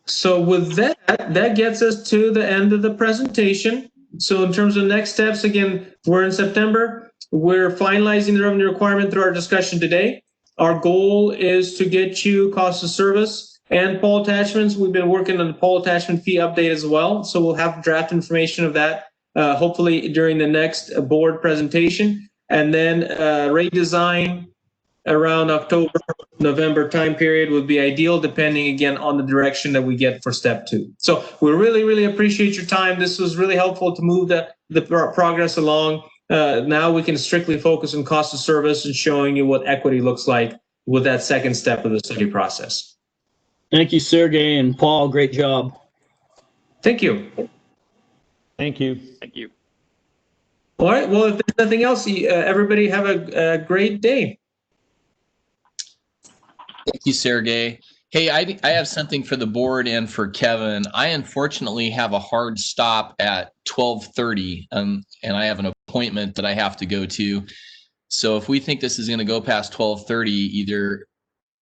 So with that, that gets us to the end of the presentation. So in terms of next steps, again, we're in September. We're finalizing the revenue requirement through our discussion today. Our goal is to get you cost of service and poll attachments. We've been working on the poll attachment fee update as well. So we'll have draft information of that hopefully during the next board presentation. And then rate design around October, November time period would be ideal, depending again on the direction that we get for step 2. So we really, really appreciate your time. This was really helpful to move the progress along. Now we can strictly focus on cost of service and showing you what equity looks like with that second step of the study process. Thank you, Sergey and Paul. Great job. Thank you. Thank you. Thank you. All right. Well, if there's nothing else, everybody have a great day. Thank you, Sergey. Hey, I have something for the board and for Kevin. I unfortunately have a hard stop at 12:30, and I have an appointment that I have to go to. So if we think this is going to go past 12:30, either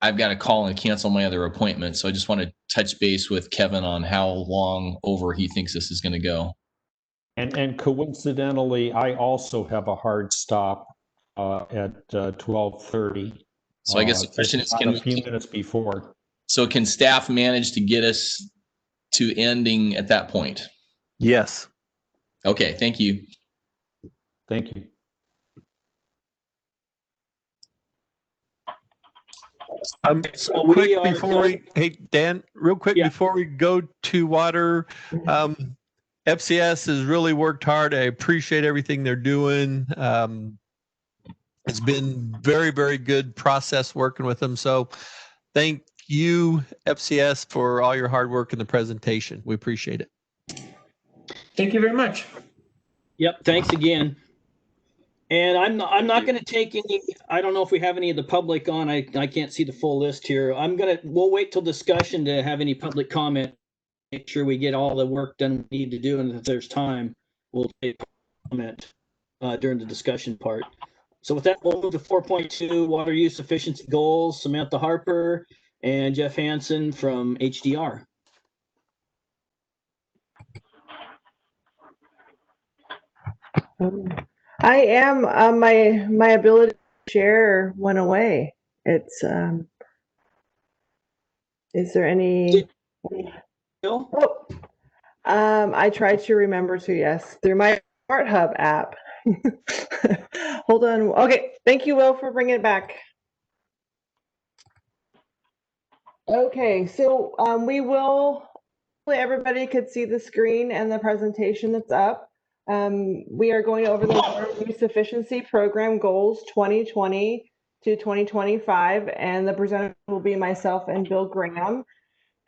I've got to call and cancel my other appointment. So I just want to touch base with Kevin on how long over he thinks this is going to go. And coincidentally, I also have a hard stop at 12:30. So I guess the question is, a few minutes before. So can staff manage to get us to ending at that point? Yes. Okay, thank you. Thank you. So quick before hey Dan, real quick before we go to water, FCS has really worked hard. I appreciate everything they're doing. It's been very, very good process working with them. So thank you, FCS, for all your hard work in the presentation. We appreciate it. Thank you very much. Yep. Thanks again. And I'm not going to take any. I don't know if we have any of the public on. I can't see the full list here. We'll wait till discussion to have any public comment. Make sure we get all the work done we need to do, and if there's time, we'll take comment during the discussion part. So with that, we'll move to 4.2 water use efficiency goals. Samantha Harper and Jeff Hansen from HDR. I am. My ability to share went away. It's. Is there any? Oh, I try to remember to, yes, through my Smart Hub app. Hold on. Okay, thank you, Will, for bringing it back. Okay, so we will, hopefully everybody could see the screen and the presentation that's up. We are going over the Water Use Efficiency Program Goals 2020 to 2025, and the presenter will be myself and Bill Graham.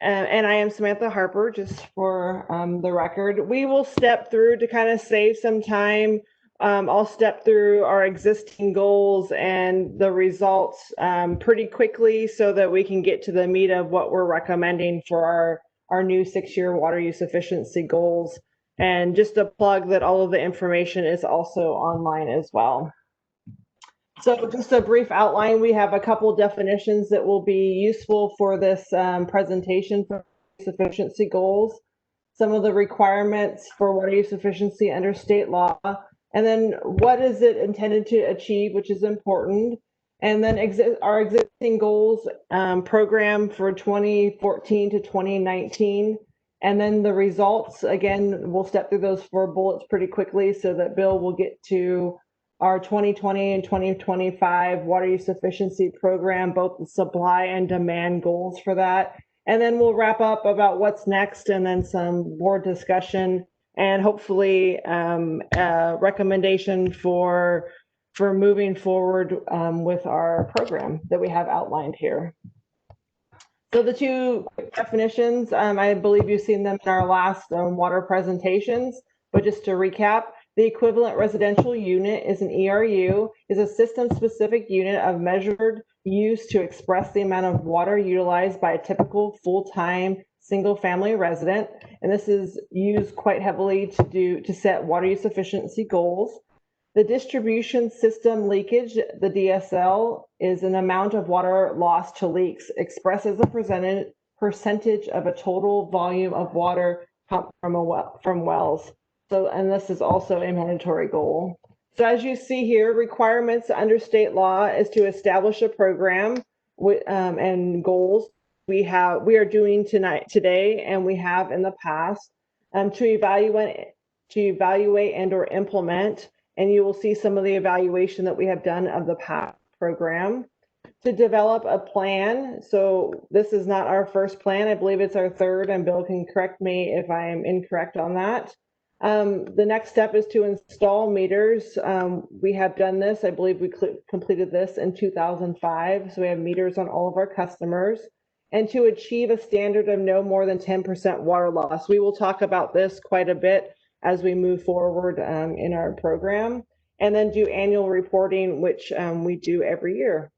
And I am Samantha Harper, just for the record. We will step through to kind of save some time. I'll step through our existing goals and the results pretty quickly so that we can get to the meat of what we're recommending for our new 6-year water use efficiency goals. And just a plug that all of the information is also online as well. So just a brief outline, we have a couple definitions that will be useful for this presentation for use efficiency goals, some of the requirements for water use efficiency under state law, and then what is it intended to achieve, which is important, and then our existing goals program for 2014 to 2019, and then the results. Again, we'll step through those 4 bullets pretty quickly so that Bill will get to our 2020 and 2025 water use efficiency program, both the supply and demand goals for that. And then we'll wrap up about what's next and then some more discussion and hopefully a recommendation for moving forward with our program that we have outlined here. So the 2 quick definitions, I believe you've seen them in our last water presentations, but just to recap, the equivalent residential unit is an ERU, is a system-specific unit of measured use to express the amount of water utilized by a typical full-time single-family resident. And this is used quite heavily to set water use efficiency goals. The distribution system leakage, the DSL, is an amount of water lost to leaks expressed as a percentage of a total volume of water pumped from wells. So, and this is also a mandatory goal. So as you see here, requirements under state law is to establish a program with, and goals we are doing today, and we have in the past to evaluate and or implement. And you will see some of the evaluation that we have done of the past program. To develop a plan. So this is not our first plan. I believe it's our 3rd, and Bill can correct me if I am incorrect on that. The next step is to install meters. We have done this. I believe we completed this in 2005. So we have meters on all of our customers. And to achieve a standard of no more than 10% water loss. We will talk about this quite a bit as we move forward in our program. And then do annual reporting, which we do every year.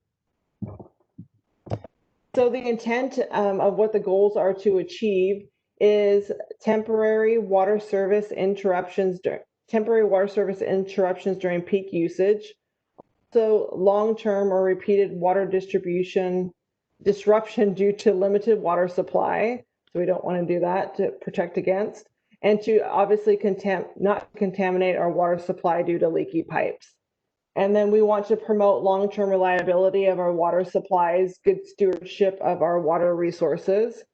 So the intent of what the goals are to achieve is temporary water service interruptions during peak usage. So long-term or repeated water disruption due to limited water supply. So we don't want to do that, to protect against, and to obviously not contaminate our water supply due to leaky pipes. And then we want to promote long-term reliability of our water supplies, good stewardship of our water resources,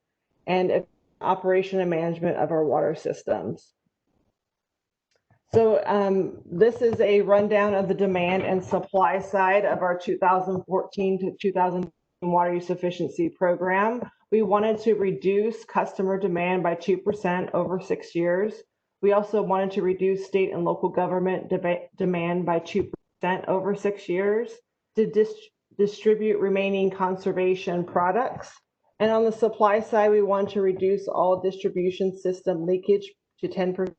and operation and management of our water systems. So this is a rundown of the demand and supply side of our 2014 to 2019 water use efficiency program. We wanted to reduce customer demand by 2% over 6 years. We also wanted to reduce state and local government demand by 2% over 6 years, to distribute remaining conservation products. And on the supply side, we want to reduce all distribution system leakage to 10%.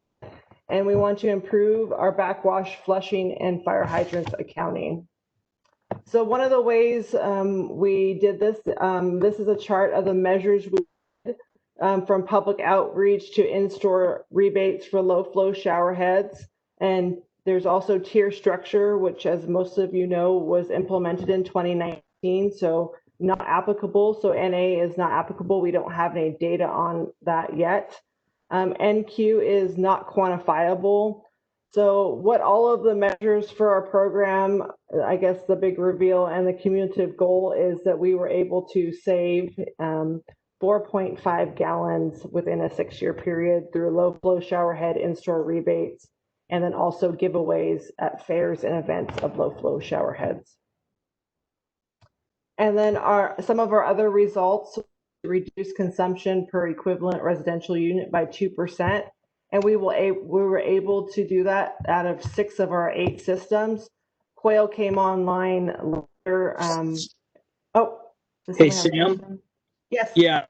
And we want to improve our backwash flushing and fire hydrants accounting. So one of the ways we did this, this is a chart of the measures we did from public outreach to in-store rebates for low flow shower heads. And there's also tier structure, which, as most of you know, was implemented in 2019, so not applicable. So NA is not applicable. We don't have any data on that yet. NQ is not quantifiable. So what all of the measures for our program, I guess the big reveal and the cumulative goal is that we were able to save 4.5 gallons within a 6-year period through low flow shower head in-store rebates, and then also giveaways at fairs and events of low flow shower heads. And then some of our other results: reduce consumption per equivalent residential unit by 2. And we were able to do that out of 6 of our 8 systems. Quail came online later. Hey, Sam? Yes. Yeah,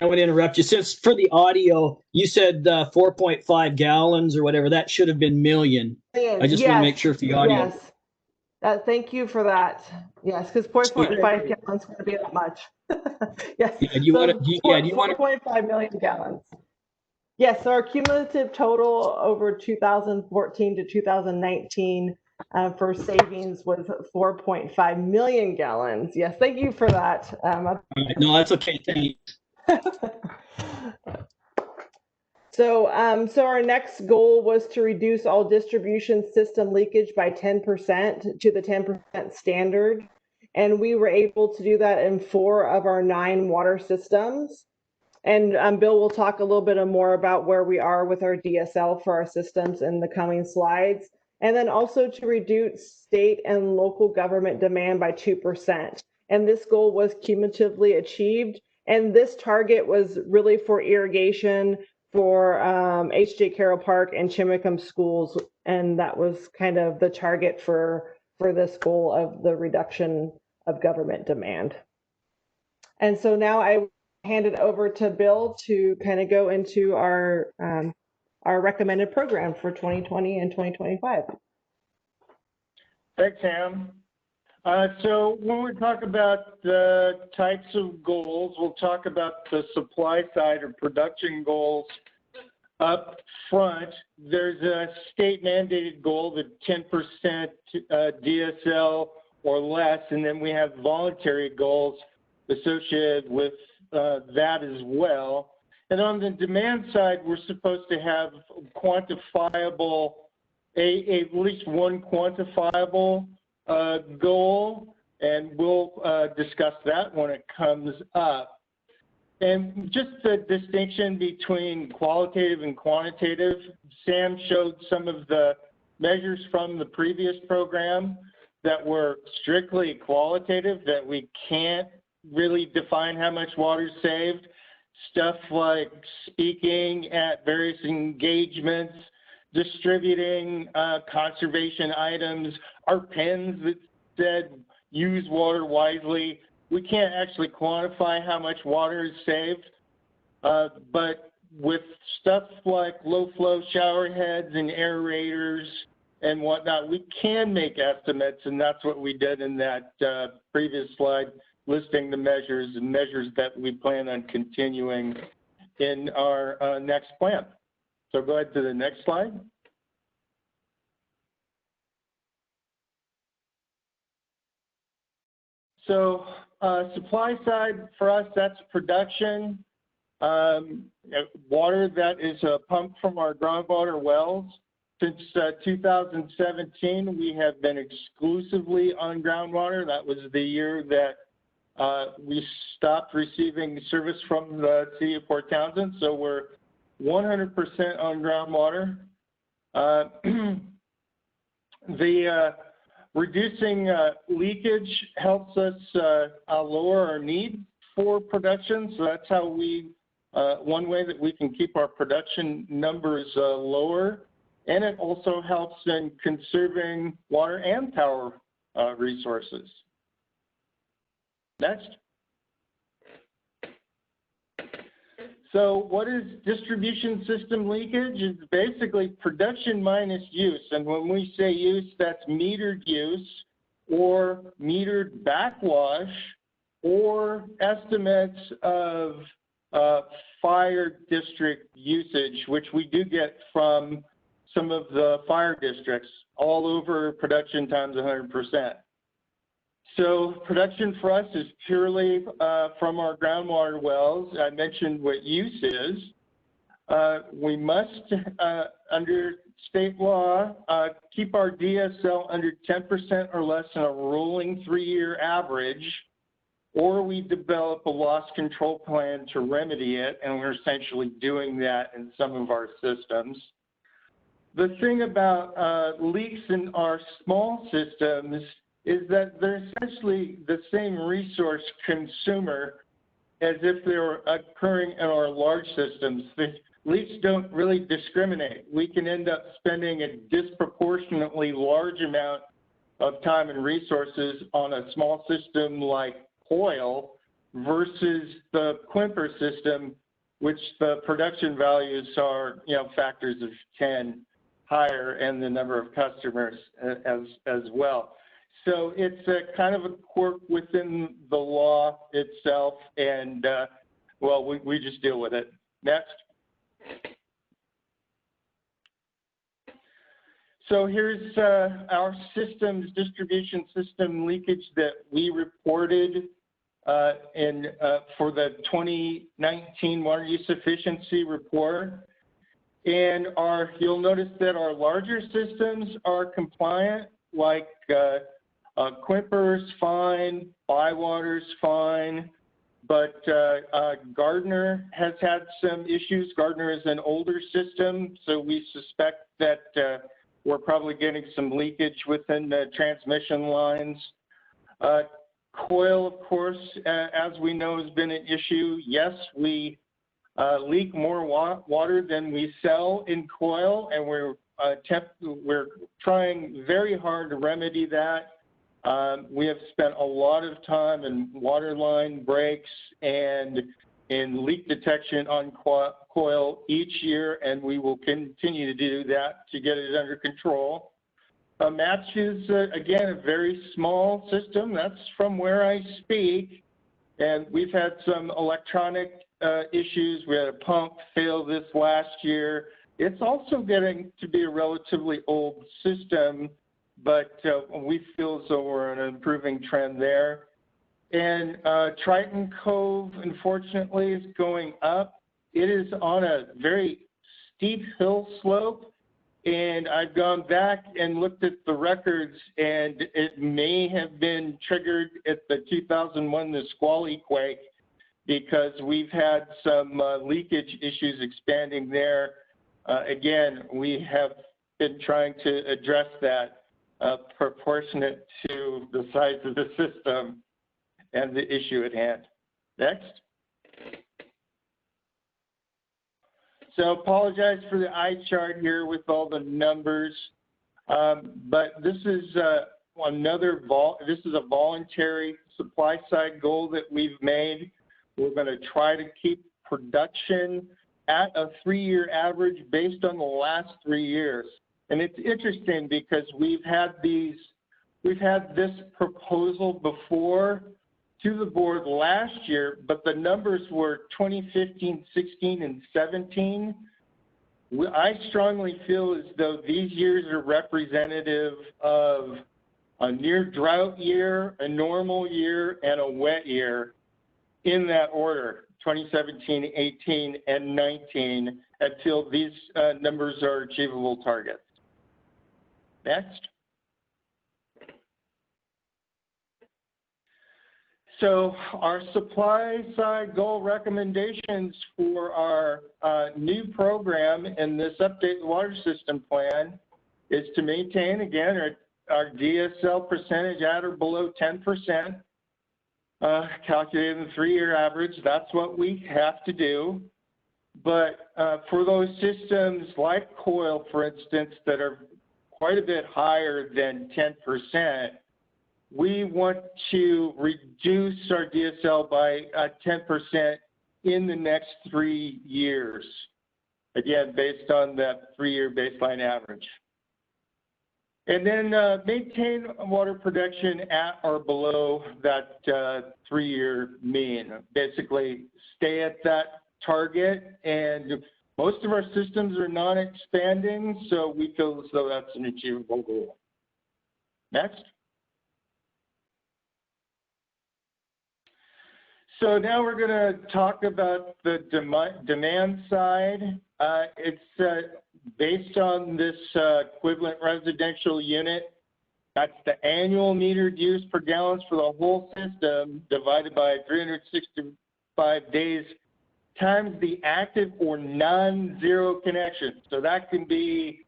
I would interrupt you. Since for the audio, you said 4.5 gallons or whatever. That should have been million. I just want to make sure for the audio. Yes. Thank you for that. Yes, because 4.5 gallons is going to be that much. Yes. Yeah, do you want to? Yeah, do you want to? 4.5 million gallons. Yes, so our cumulative total over 2014 to 2019 for savings was 4.5 million gallons. Yes, thank you for that. No, that's okay. Thanks. So our next goal was to reduce all distribution system leakage by 10% to the 10% standard. And we were able to do that in 4 of our 9 water systems. And Bill will talk a little bit more about where we are with our DSL for our systems in the coming slides. And then also to reduce state and local government demand by 2%. And this goal was cumulatively achieved. And this target was really for irrigation for H.J. Carroll Park and Chimicum schools. And that was kind of the target for this goal of the reduction of government demand. And so now I hand it over to Bill to kind of go into our recommended program for 2020 and 2025. Thanks, Sam. So when we talk about the types of goals, we'll talk about the supply side or production goals up front. There's a state mandated goal, the 10% DSL or less, and then we have voluntary goals associated with that as well. And on the demand side, we're supposed to have quantifiable, at least one quantifiable goal, and we'll discuss that when it comes up. And just the distinction between qualitative and quantitative, Sam showed some of the measures from the previous program that were strictly qualitative, that we can't really define how much water is saved. Stuff like speaking at various engagements, distributing conservation items, our pens that said use water wisely. We can't actually quantify how much water is saved, but with stuff like low flow shower heads and aerators and whatnot, we can make estimates, and that's what we did in that previous slide, listing the measures and measures that we plan on continuing in our next plan. So go ahead to the next slide. So supply side for us, that's production. Water that is pumped from our groundwater wells. Since 2017, we have been exclusively on groundwater. That was the year that we stopped receiving service from the city of Port Townsend. So we're 100% on groundwater. Reducing leakage helps us lower our need for production. So that's how we, one way that we can keep our production numbers lower. And it also helps in conserving water and power resources. Next. So what is distribution system leakage? It's basically production minus use. And when we say use, that's metered use or metered backwash or estimates of fire district usage, which we do get from some of the fire districts all over production times 100%. So production for us is purely from our groundwater wells. I mentioned what use is. We must, under state law, keep our DSL under 10% or less in a rolling 3-year average. or we develop a loss control plan to remedy it, and we're essentially doing that in some of our systems. The thing about leaks in our small systems is that they're essentially the same resource consumer as if they were occurring in our large systems. The leaks don't really discriminate. We can end up spending a disproportionately large amount of time and resources on a small system like Coil versus the Quimper system, which the production values are, factors of 10 higher, and the number of customers as well. So it's a kind of a quirk within the law itself, and well, we just deal with it. Next. So here's our systems, distribution system leakage that we reported for the 2019 water use efficiency report. And you'll notice that our larger systems are compliant, like Quimper's fine, Bywater's fine, but Gardner has had some issues. Gardner is an older system, so we suspect that we're probably getting some leakage within the transmission lines. Coil, of course, as we know, has been an issue. Yes, we leak more water than we sell in Coil, and we're trying very hard to remedy that. We have spent a lot of time in water line breaks and in leak detection on Coil each year, and we will continue to do that to get it under control. Match is, again, a very small system. That's from where I speak, and we've had some electronic issues. We had a pump fail this last year. It's also getting to be a relatively old system, but we feel as though we're on an improving trend there. And Triton Cove, unfortunately, is going up. It is on a very steep hill slope, and I've gone back and looked at the records, and it may have been triggered at the 2001 Nisqually quake, because we've had some leakage issues expanding there. Again, we have been trying to address that proportionate to the size of the system and the issue at hand. Next. So apologize for the eye chart here with all the numbers, but this is a voluntary supply side goal that we've made. We're going to try to keep production at a 3-year average based on the last 3 years. And it's interesting because we've had this proposal before to the board last year, but the numbers were 2015, 16, and 17. I strongly feel as though these years are representative of a near drought year, a normal year, and a wet year in that order, 2017, 18, and 19, until these numbers are achievable targets. Next. So our supply side goal recommendations for our new program in this updated water system plan is to maintain, again, our DSL percentage at or below 10%, calculated in the 3-year average. That's what we have to do. But for those systems like Coil, for instance, that are quite a bit higher than 10%, we want to reduce our DSL by 10% in the next 3 years, again, based on that 3-year baseline average. And then maintain water production at or below that 3-year mean. Basically, stay at that target. And most of our systems are non-expanding, so we feel as though that's an achievable goal. Next. So now we're going to talk about the demand side. It's based on this equivalent residential unit That's the annual metered use per gallons for the whole system divided by 365 days times the active or non-zero connection. So that can be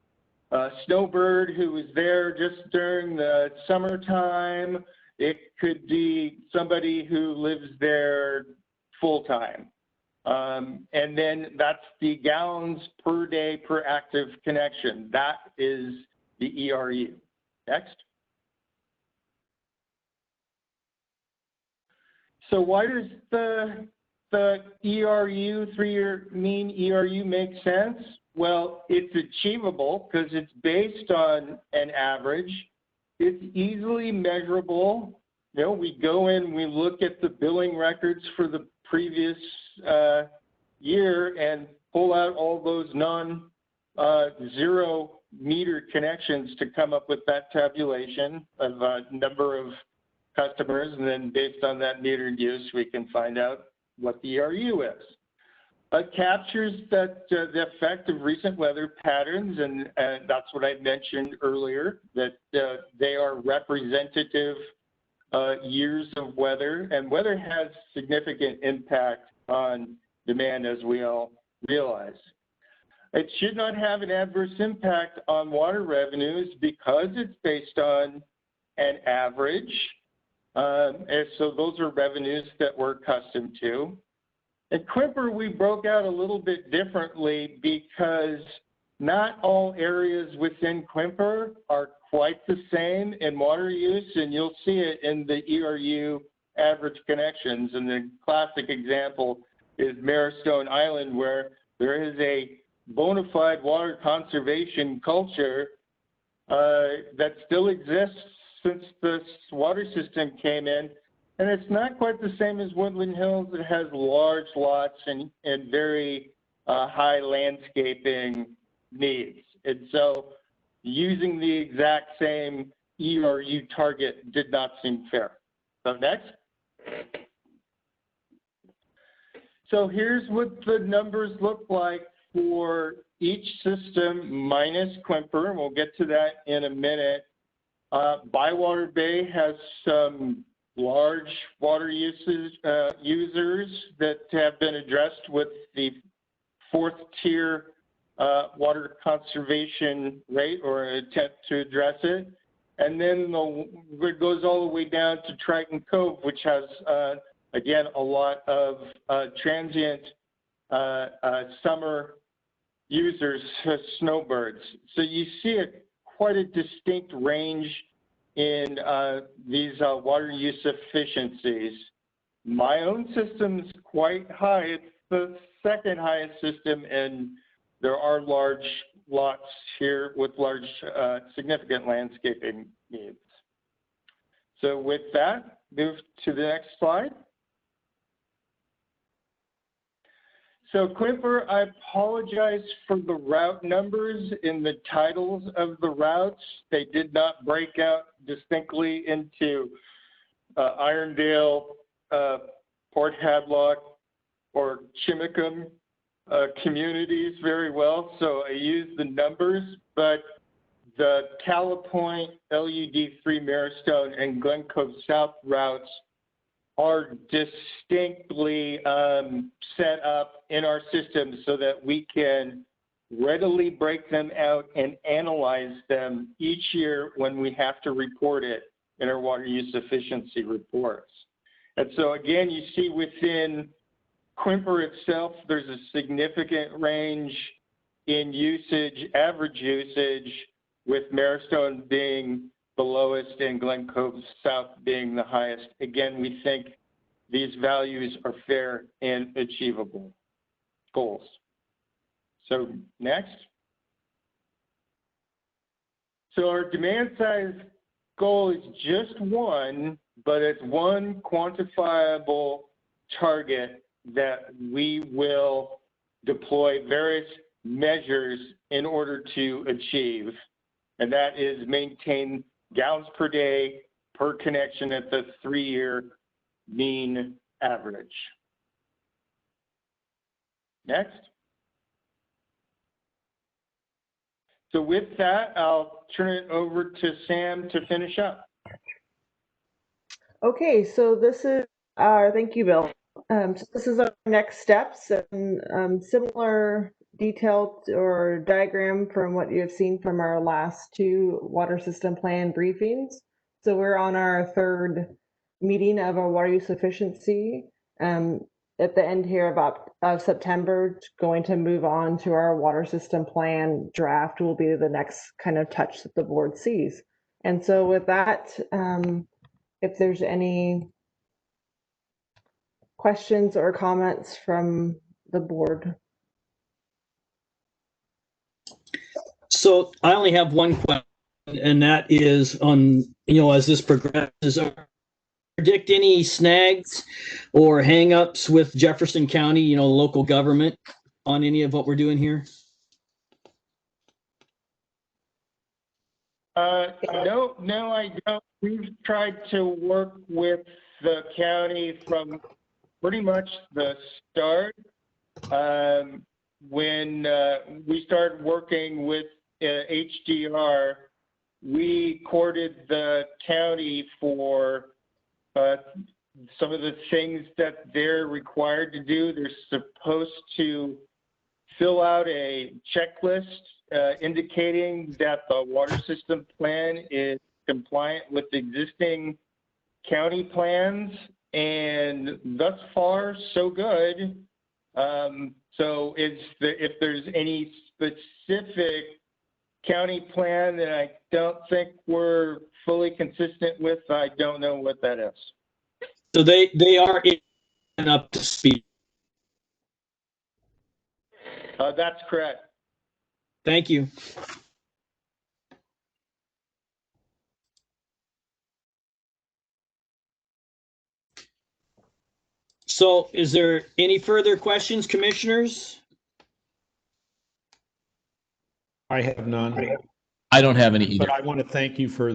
a snowbird who was there just during the summertime. It could be somebody who lives there full time. And then that's the gallons per day per active connection. That is the ERU. Next. So why does the ERU, 3-year mean ERU, make sense? Well, it's achievable because it's based on an average. It's easily measurable. You know, we go in, we look at the billing records for the previous year and pull out all those non-zero meter connections to come up with that tabulation of number of customers, and then based on that metered use, we can find out what the ERU is. It captures that the effect of recent weather patterns, and that's what I mentioned earlier, that they are representative years of weather, and weather has significant impact on demand, as we all realize. It should not have an adverse impact on water revenues because it's based on an average. And so those are revenues that we're accustomed to. At Quimper, we broke out a little bit differently because not all areas within Quimper are quite the same in water use, and you'll see it in the ERU average connections. And the classic example is Marrowstone Island, where there is a bona fide water conservation culture that still exists since this water system came in. And it's not quite the same as Woodland Hills. It has large lots and very high landscaping needs. And so using the exact same ERU target did not seem fair. So next. So here's what the numbers look like for each system minus Quimper, and we'll get to that in a minute. Bywater Bay has some large water users that have been addressed with the 4th tier water conservation rate, or an attempt to address it. And then it goes all the way down to Triton Cove, which has, again, a lot of transient summer users, snowbirds. So you see quite a distinct range in these water use efficiencies. My own system is quite high. It's the 2nd highest system, and there are large lots here with large, significant landscaping needs. So with that, move to the next slide. So Quimper, I apologize for the route numbers in the titles of the routes. They did not break out distinctly into Irondale, Port Hadlock, or Chimicum communities very well, so I used the numbers, but the Calipoint, LUD3, Marrowstone, and Glen Cove South routes are distinctly set up in our system so that we can readily break them out and analyze them each year when we have to report it in our water use efficiency reports. And so again, you see within Quimper itself, there's a significant range in usage, average usage, with Marrowstone being the lowest and Glen Cove South being the highest. Again, we think these values are fair and achievable goals. So next. So our demand size goal is just one, but it's one quantifiable target that we will deploy various measures in order to achieve. And that is maintain gallons per day per connection at the 3-year mean average. Next. So with that, I'll turn it over to Sam to finish up. Okay, so this is thank you, Bill. So this is our next steps, and similar detailed or diagram from what you have seen from our last two water system plan briefings. So we're on our third meeting of our water use efficiency. At the end here of September, going to move on to our water system plan draft will be the next kind of touch that the board sees. And so with that, if there's any questions or comments from the board. So I only have one question, and that is on, as this progresses, predict any snags or hangups with Jefferson County, local government on any of what we're doing here? No, I don't. We've tried to work with the county from pretty much the start. When we started working with HDR, we courted the county for some of the things that they're required to do. They're supposed to fill out a checklist indicating that the water system plan is compliant with existing county plans, and thus far, so good. So if there's any specific county plan that I don't think we're fully consistent with, I don't know what that is. So they are up to speed. That's correct. Thank you. So is there any further questions, commissioners? I have none. I don't have any either. But I want to thank you for,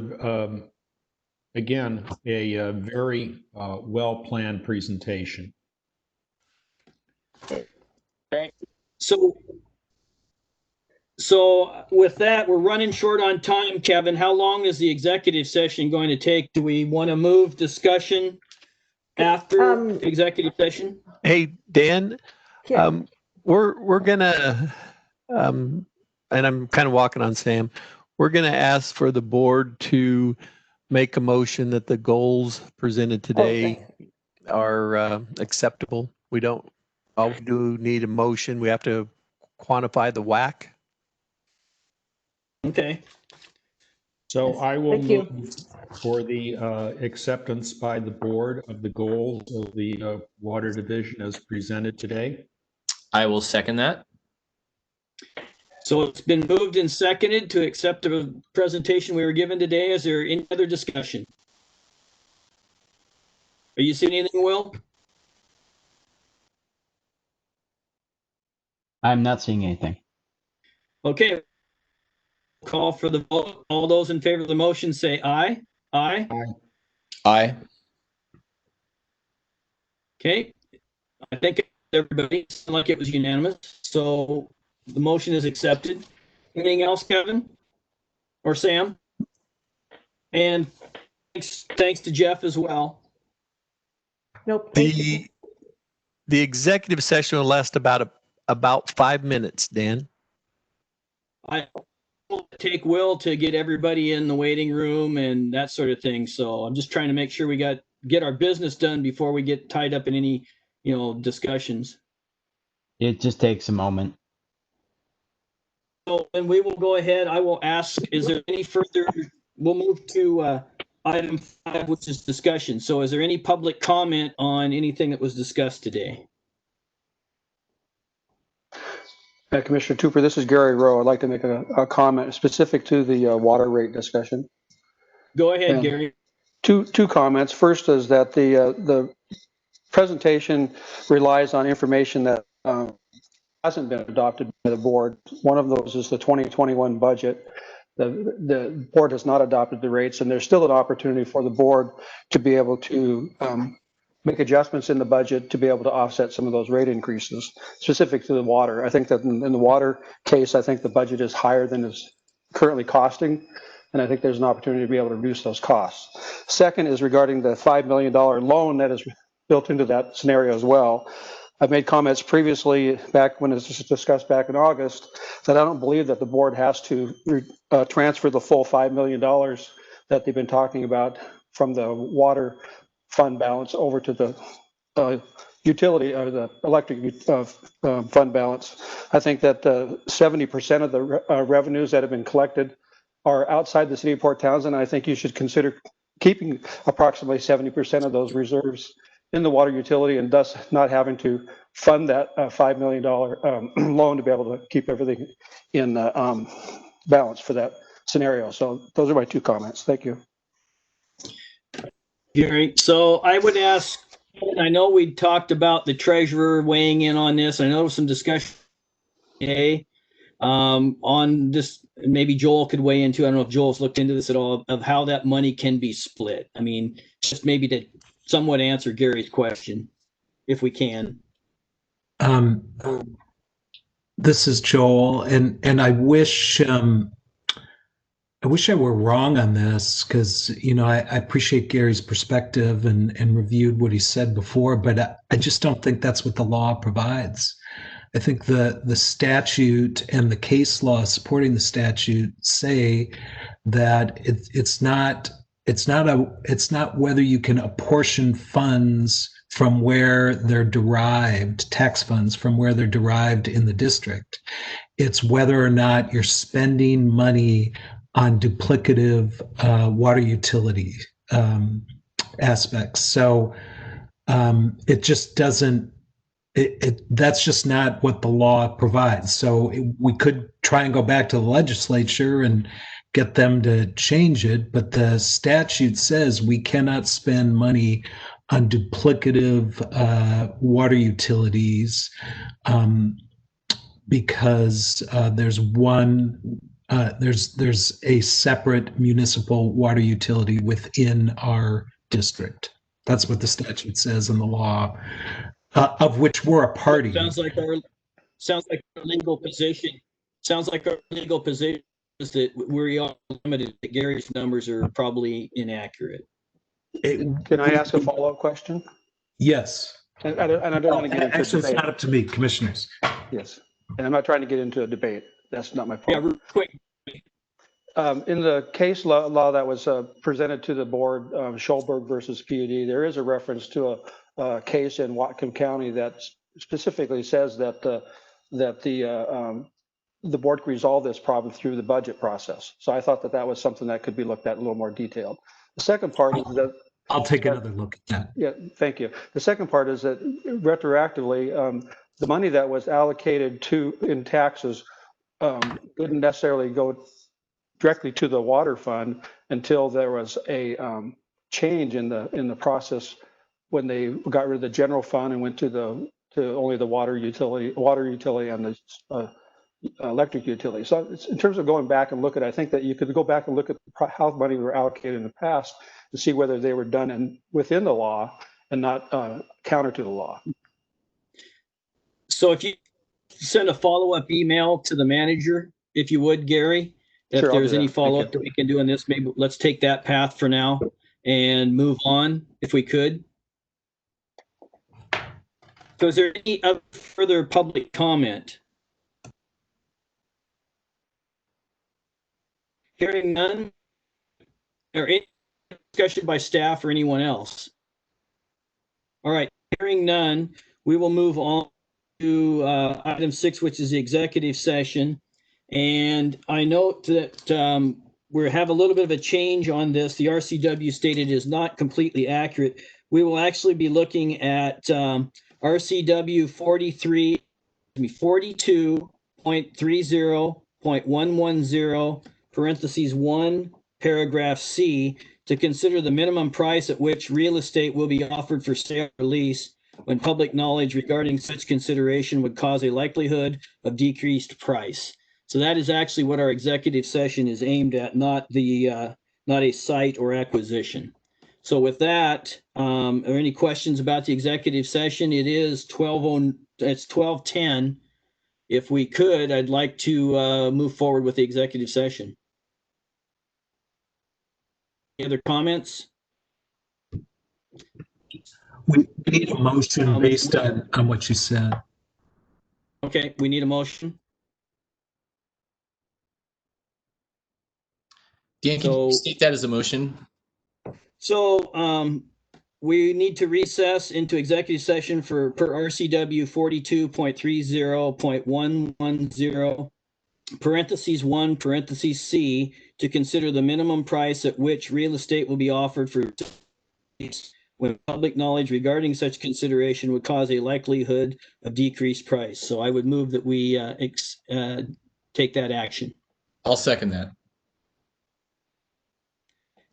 again, a very well-planned presentation. Thank you. So with that, we're running short on time, Kevin. How long is the executive session going to take? Do we want to move discussion after executive session? Hey, Dan, Yeah. we're gonna, and I'm kind of walking on Sam, we're gonna ask for the board to make a motion that the goals presented today are acceptable. We do need a motion. We have to quantify the WAC. Okay. So I will Thank you. move for the acceptance by the board of the goals of the water division as presented today. I will second that. So it's been moved and seconded to accept the presentation we were given today. Is there any other discussion? Are you seeing anything, Will? I'm not seeing anything. Okay. Call for the vote. All those in favor of the motion say aye. Aye. Aye. Okay. I think everybody sounded like it was unanimous. So the motion is accepted. Anything else, Kevin or Sam? And thanks to Jeff as well. Nope. The executive session will last about 5 minutes, Dan. I will take Will to get everybody in the waiting room and that sort of thing. So I'm just trying to make sure we get our business done before we get tied up in any, discussions. It just takes a moment. So, and we will go ahead. I will ask, is there any further, we'll move to item 5, which is discussion. So is there any public comment on anything that was discussed today? Commissioner Tupper, this is Gary Rowe. I'd like to make a comment specific to the water rate discussion. Go ahead, Gary. Two comments. First is that the presentation relies on information that hasn't been adopted by the board. One of those is the 2021 budget. The board has not adopted the rates, and there's still an opportunity for the board to be able to make adjustments in the budget to be able to offset some of those rate increases specific to the water. I think that in the water case, I think the budget is higher than is currently costing. And I think there's an opportunity to be able to reduce those costs. Second is regarding the $5 million loan that is built into that scenario as well. I've made comments previously back when it was discussed back in August that I don't believe that the board has to transfer the full $5 million that they've been talking about from the water fund balance over to the utility or the electric fund balance. I think that 70% of the revenues that have been collected are outside the city of Port Townsend. I think you should consider keeping approximately 70% of those reserves in the water utility and thus not having to fund that $5 million loan to be able to keep everything in balance for that scenario. So those are my two comments. Thank you. Gary, so I would ask, I know we talked about the treasurer weighing in on this. I know there was some discussion today on this. Maybe Joel could weigh into, I don't know if Joel's looked into this at all, of how that money can be split. I mean, just maybe to somewhat answer Gary's question, if we can. This is Joel, and I wish I were wrong on this, because I appreciate Gary's perspective and reviewed what he said before, but I just don't think that's what the law provides. I think the statute and the case law supporting the statute say that it's not whether you can apportion funds from where they're derived, tax funds from where they're derived in the district. It's whether or not you're spending money on duplicative water utility aspects. So it just doesn't, that's just not what the law provides. So we could try and go back to the legislature and get them to change it, but the statute says we cannot spend money on duplicative water utilities because there's a separate municipal water utility within our district. That's what the statute says in the law, of which we're a party. Sounds like our legal position. Sounds like our legal position is that we are limited. That Gary's numbers are probably inaccurate. Can I ask a follow-up question? Yes. And I don't want to get into actually, debate. It's not up to me, commissioners. Yes, and I'm not trying to get into a debate. That's not my point. Yeah, quick. In the case law that was presented to the board, Schulberg versus PUD, there is a reference to a case in Whatcom County that specifically says that the board could resolve this problem through the budget process. So I thought that was something that could be looked at a little more detailed. The second part is that I'll take another look at that. Yeah, thank you. The second part is that retroactively, the money that was allocated in taxes didn't necessarily go directly to the water fund until there was a change in the process when they got rid of the general fund and went to only the water utility and the electric utility. So in terms of going back and look at, I think that you could go back and look at how money were allocated in the past to see whether they were done within the law and not counter to the law. So if you send a follow-up email to the manager, if you would, Gary, if Sure, there's any follow-up that we can do on this, maybe let's take that path for now and move on if we could. So is there any other further public comment? Hearing none, or any discussion by staff or anyone else? All right, hearing none, we will move on to item 6, which is the executive session. And I note that we have a little bit of a change on this. The RCW stated is not completely accurate. We will actually be looking at RCW 42.30.110 parentheses 1 paragraph C to consider the minimum price at which real estate will be offered for sale or lease when public knowledge regarding such consideration would cause a likelihood of decreased price. So that is actually what our executive session is aimed at, not a site or acquisition. So with that, are there any questions about the executive session? It is 12:10. If we could, I'd like to move forward with the executive session. Any other comments? We need a motion based on what you said. Okay, we need a motion. Dan, can you state that as a motion? So we need to recess into executive session per RCW 42.30.110 parentheses 1 parentheses C to consider the minimum price at which real estate will be offered for when public knowledge regarding such consideration would cause a likelihood of decreased price. So I would move that we take that action. I'll second that.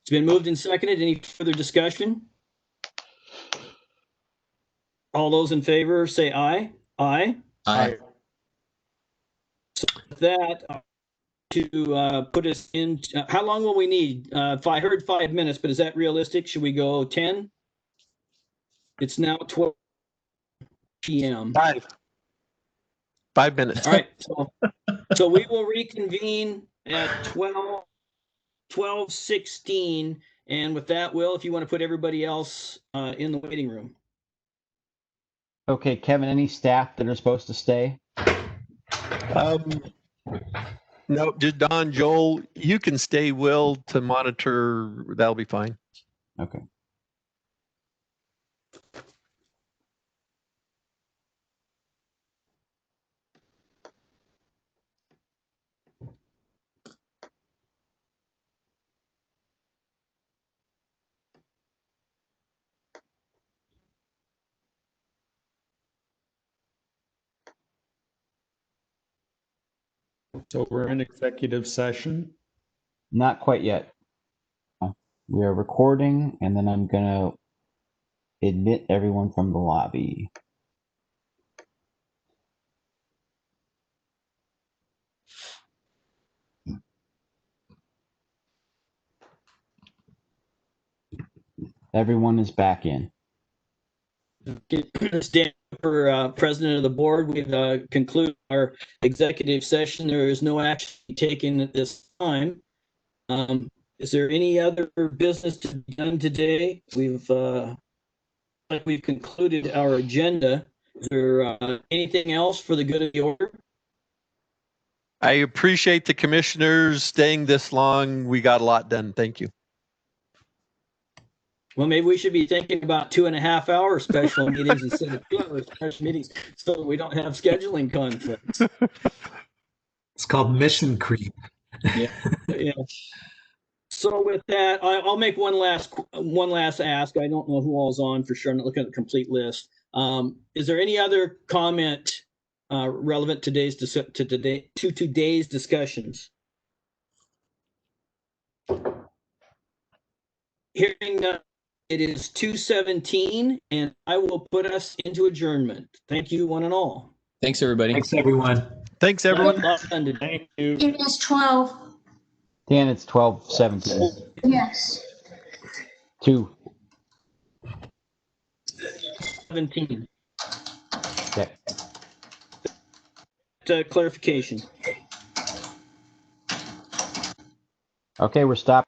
It's been moved and seconded. Any further discussion? All those in favor say aye. Aye. Aye. So with that, to put us in, how long will we need? If I heard 5 minutes, but is that realistic? Should we go 10? It's now 12 p.m. 5 minutes. All right. So we will reconvene at 12:16. And with that, Will, if you want to put everybody else in the waiting room. Okay, Kevin, any staff that are supposed to stay? No, just Don, Joel, you can stay, Will, to monitor. That'll be fine. Okay. So we're in executive session. Not quite yet. We are recording, and then I'm going to admit everyone from the lobby. Everyone is back in. Stand for president of the board. We've concluded our executive session. There is no action taken at this time. Is there any other business to be done today? We've concluded our agenda. Is there anything else for the good of the order? I appreciate the commissioners staying this long. We got a lot done. Thank you. Well, maybe we should be thinking about 2.5 hour special meetings instead of 2 hour special meetings so we don't have scheduling conflicts. It's called mission creep. Yeah. So with that, I'll make one last ask. I don't know who all's on for sure. I'm not looking at the complete list. Is there any other comment relevant to today's discussions? Hearing none, it is 2:17, and I will put us into adjournment. Thank you, one and all. Thanks, everybody. Thanks, everyone. Thanks, everyone. Thank you. It is 12. Dan, it's 12:17. Yes. 2. 17. Okay. Clarification. Okay, we're stopping.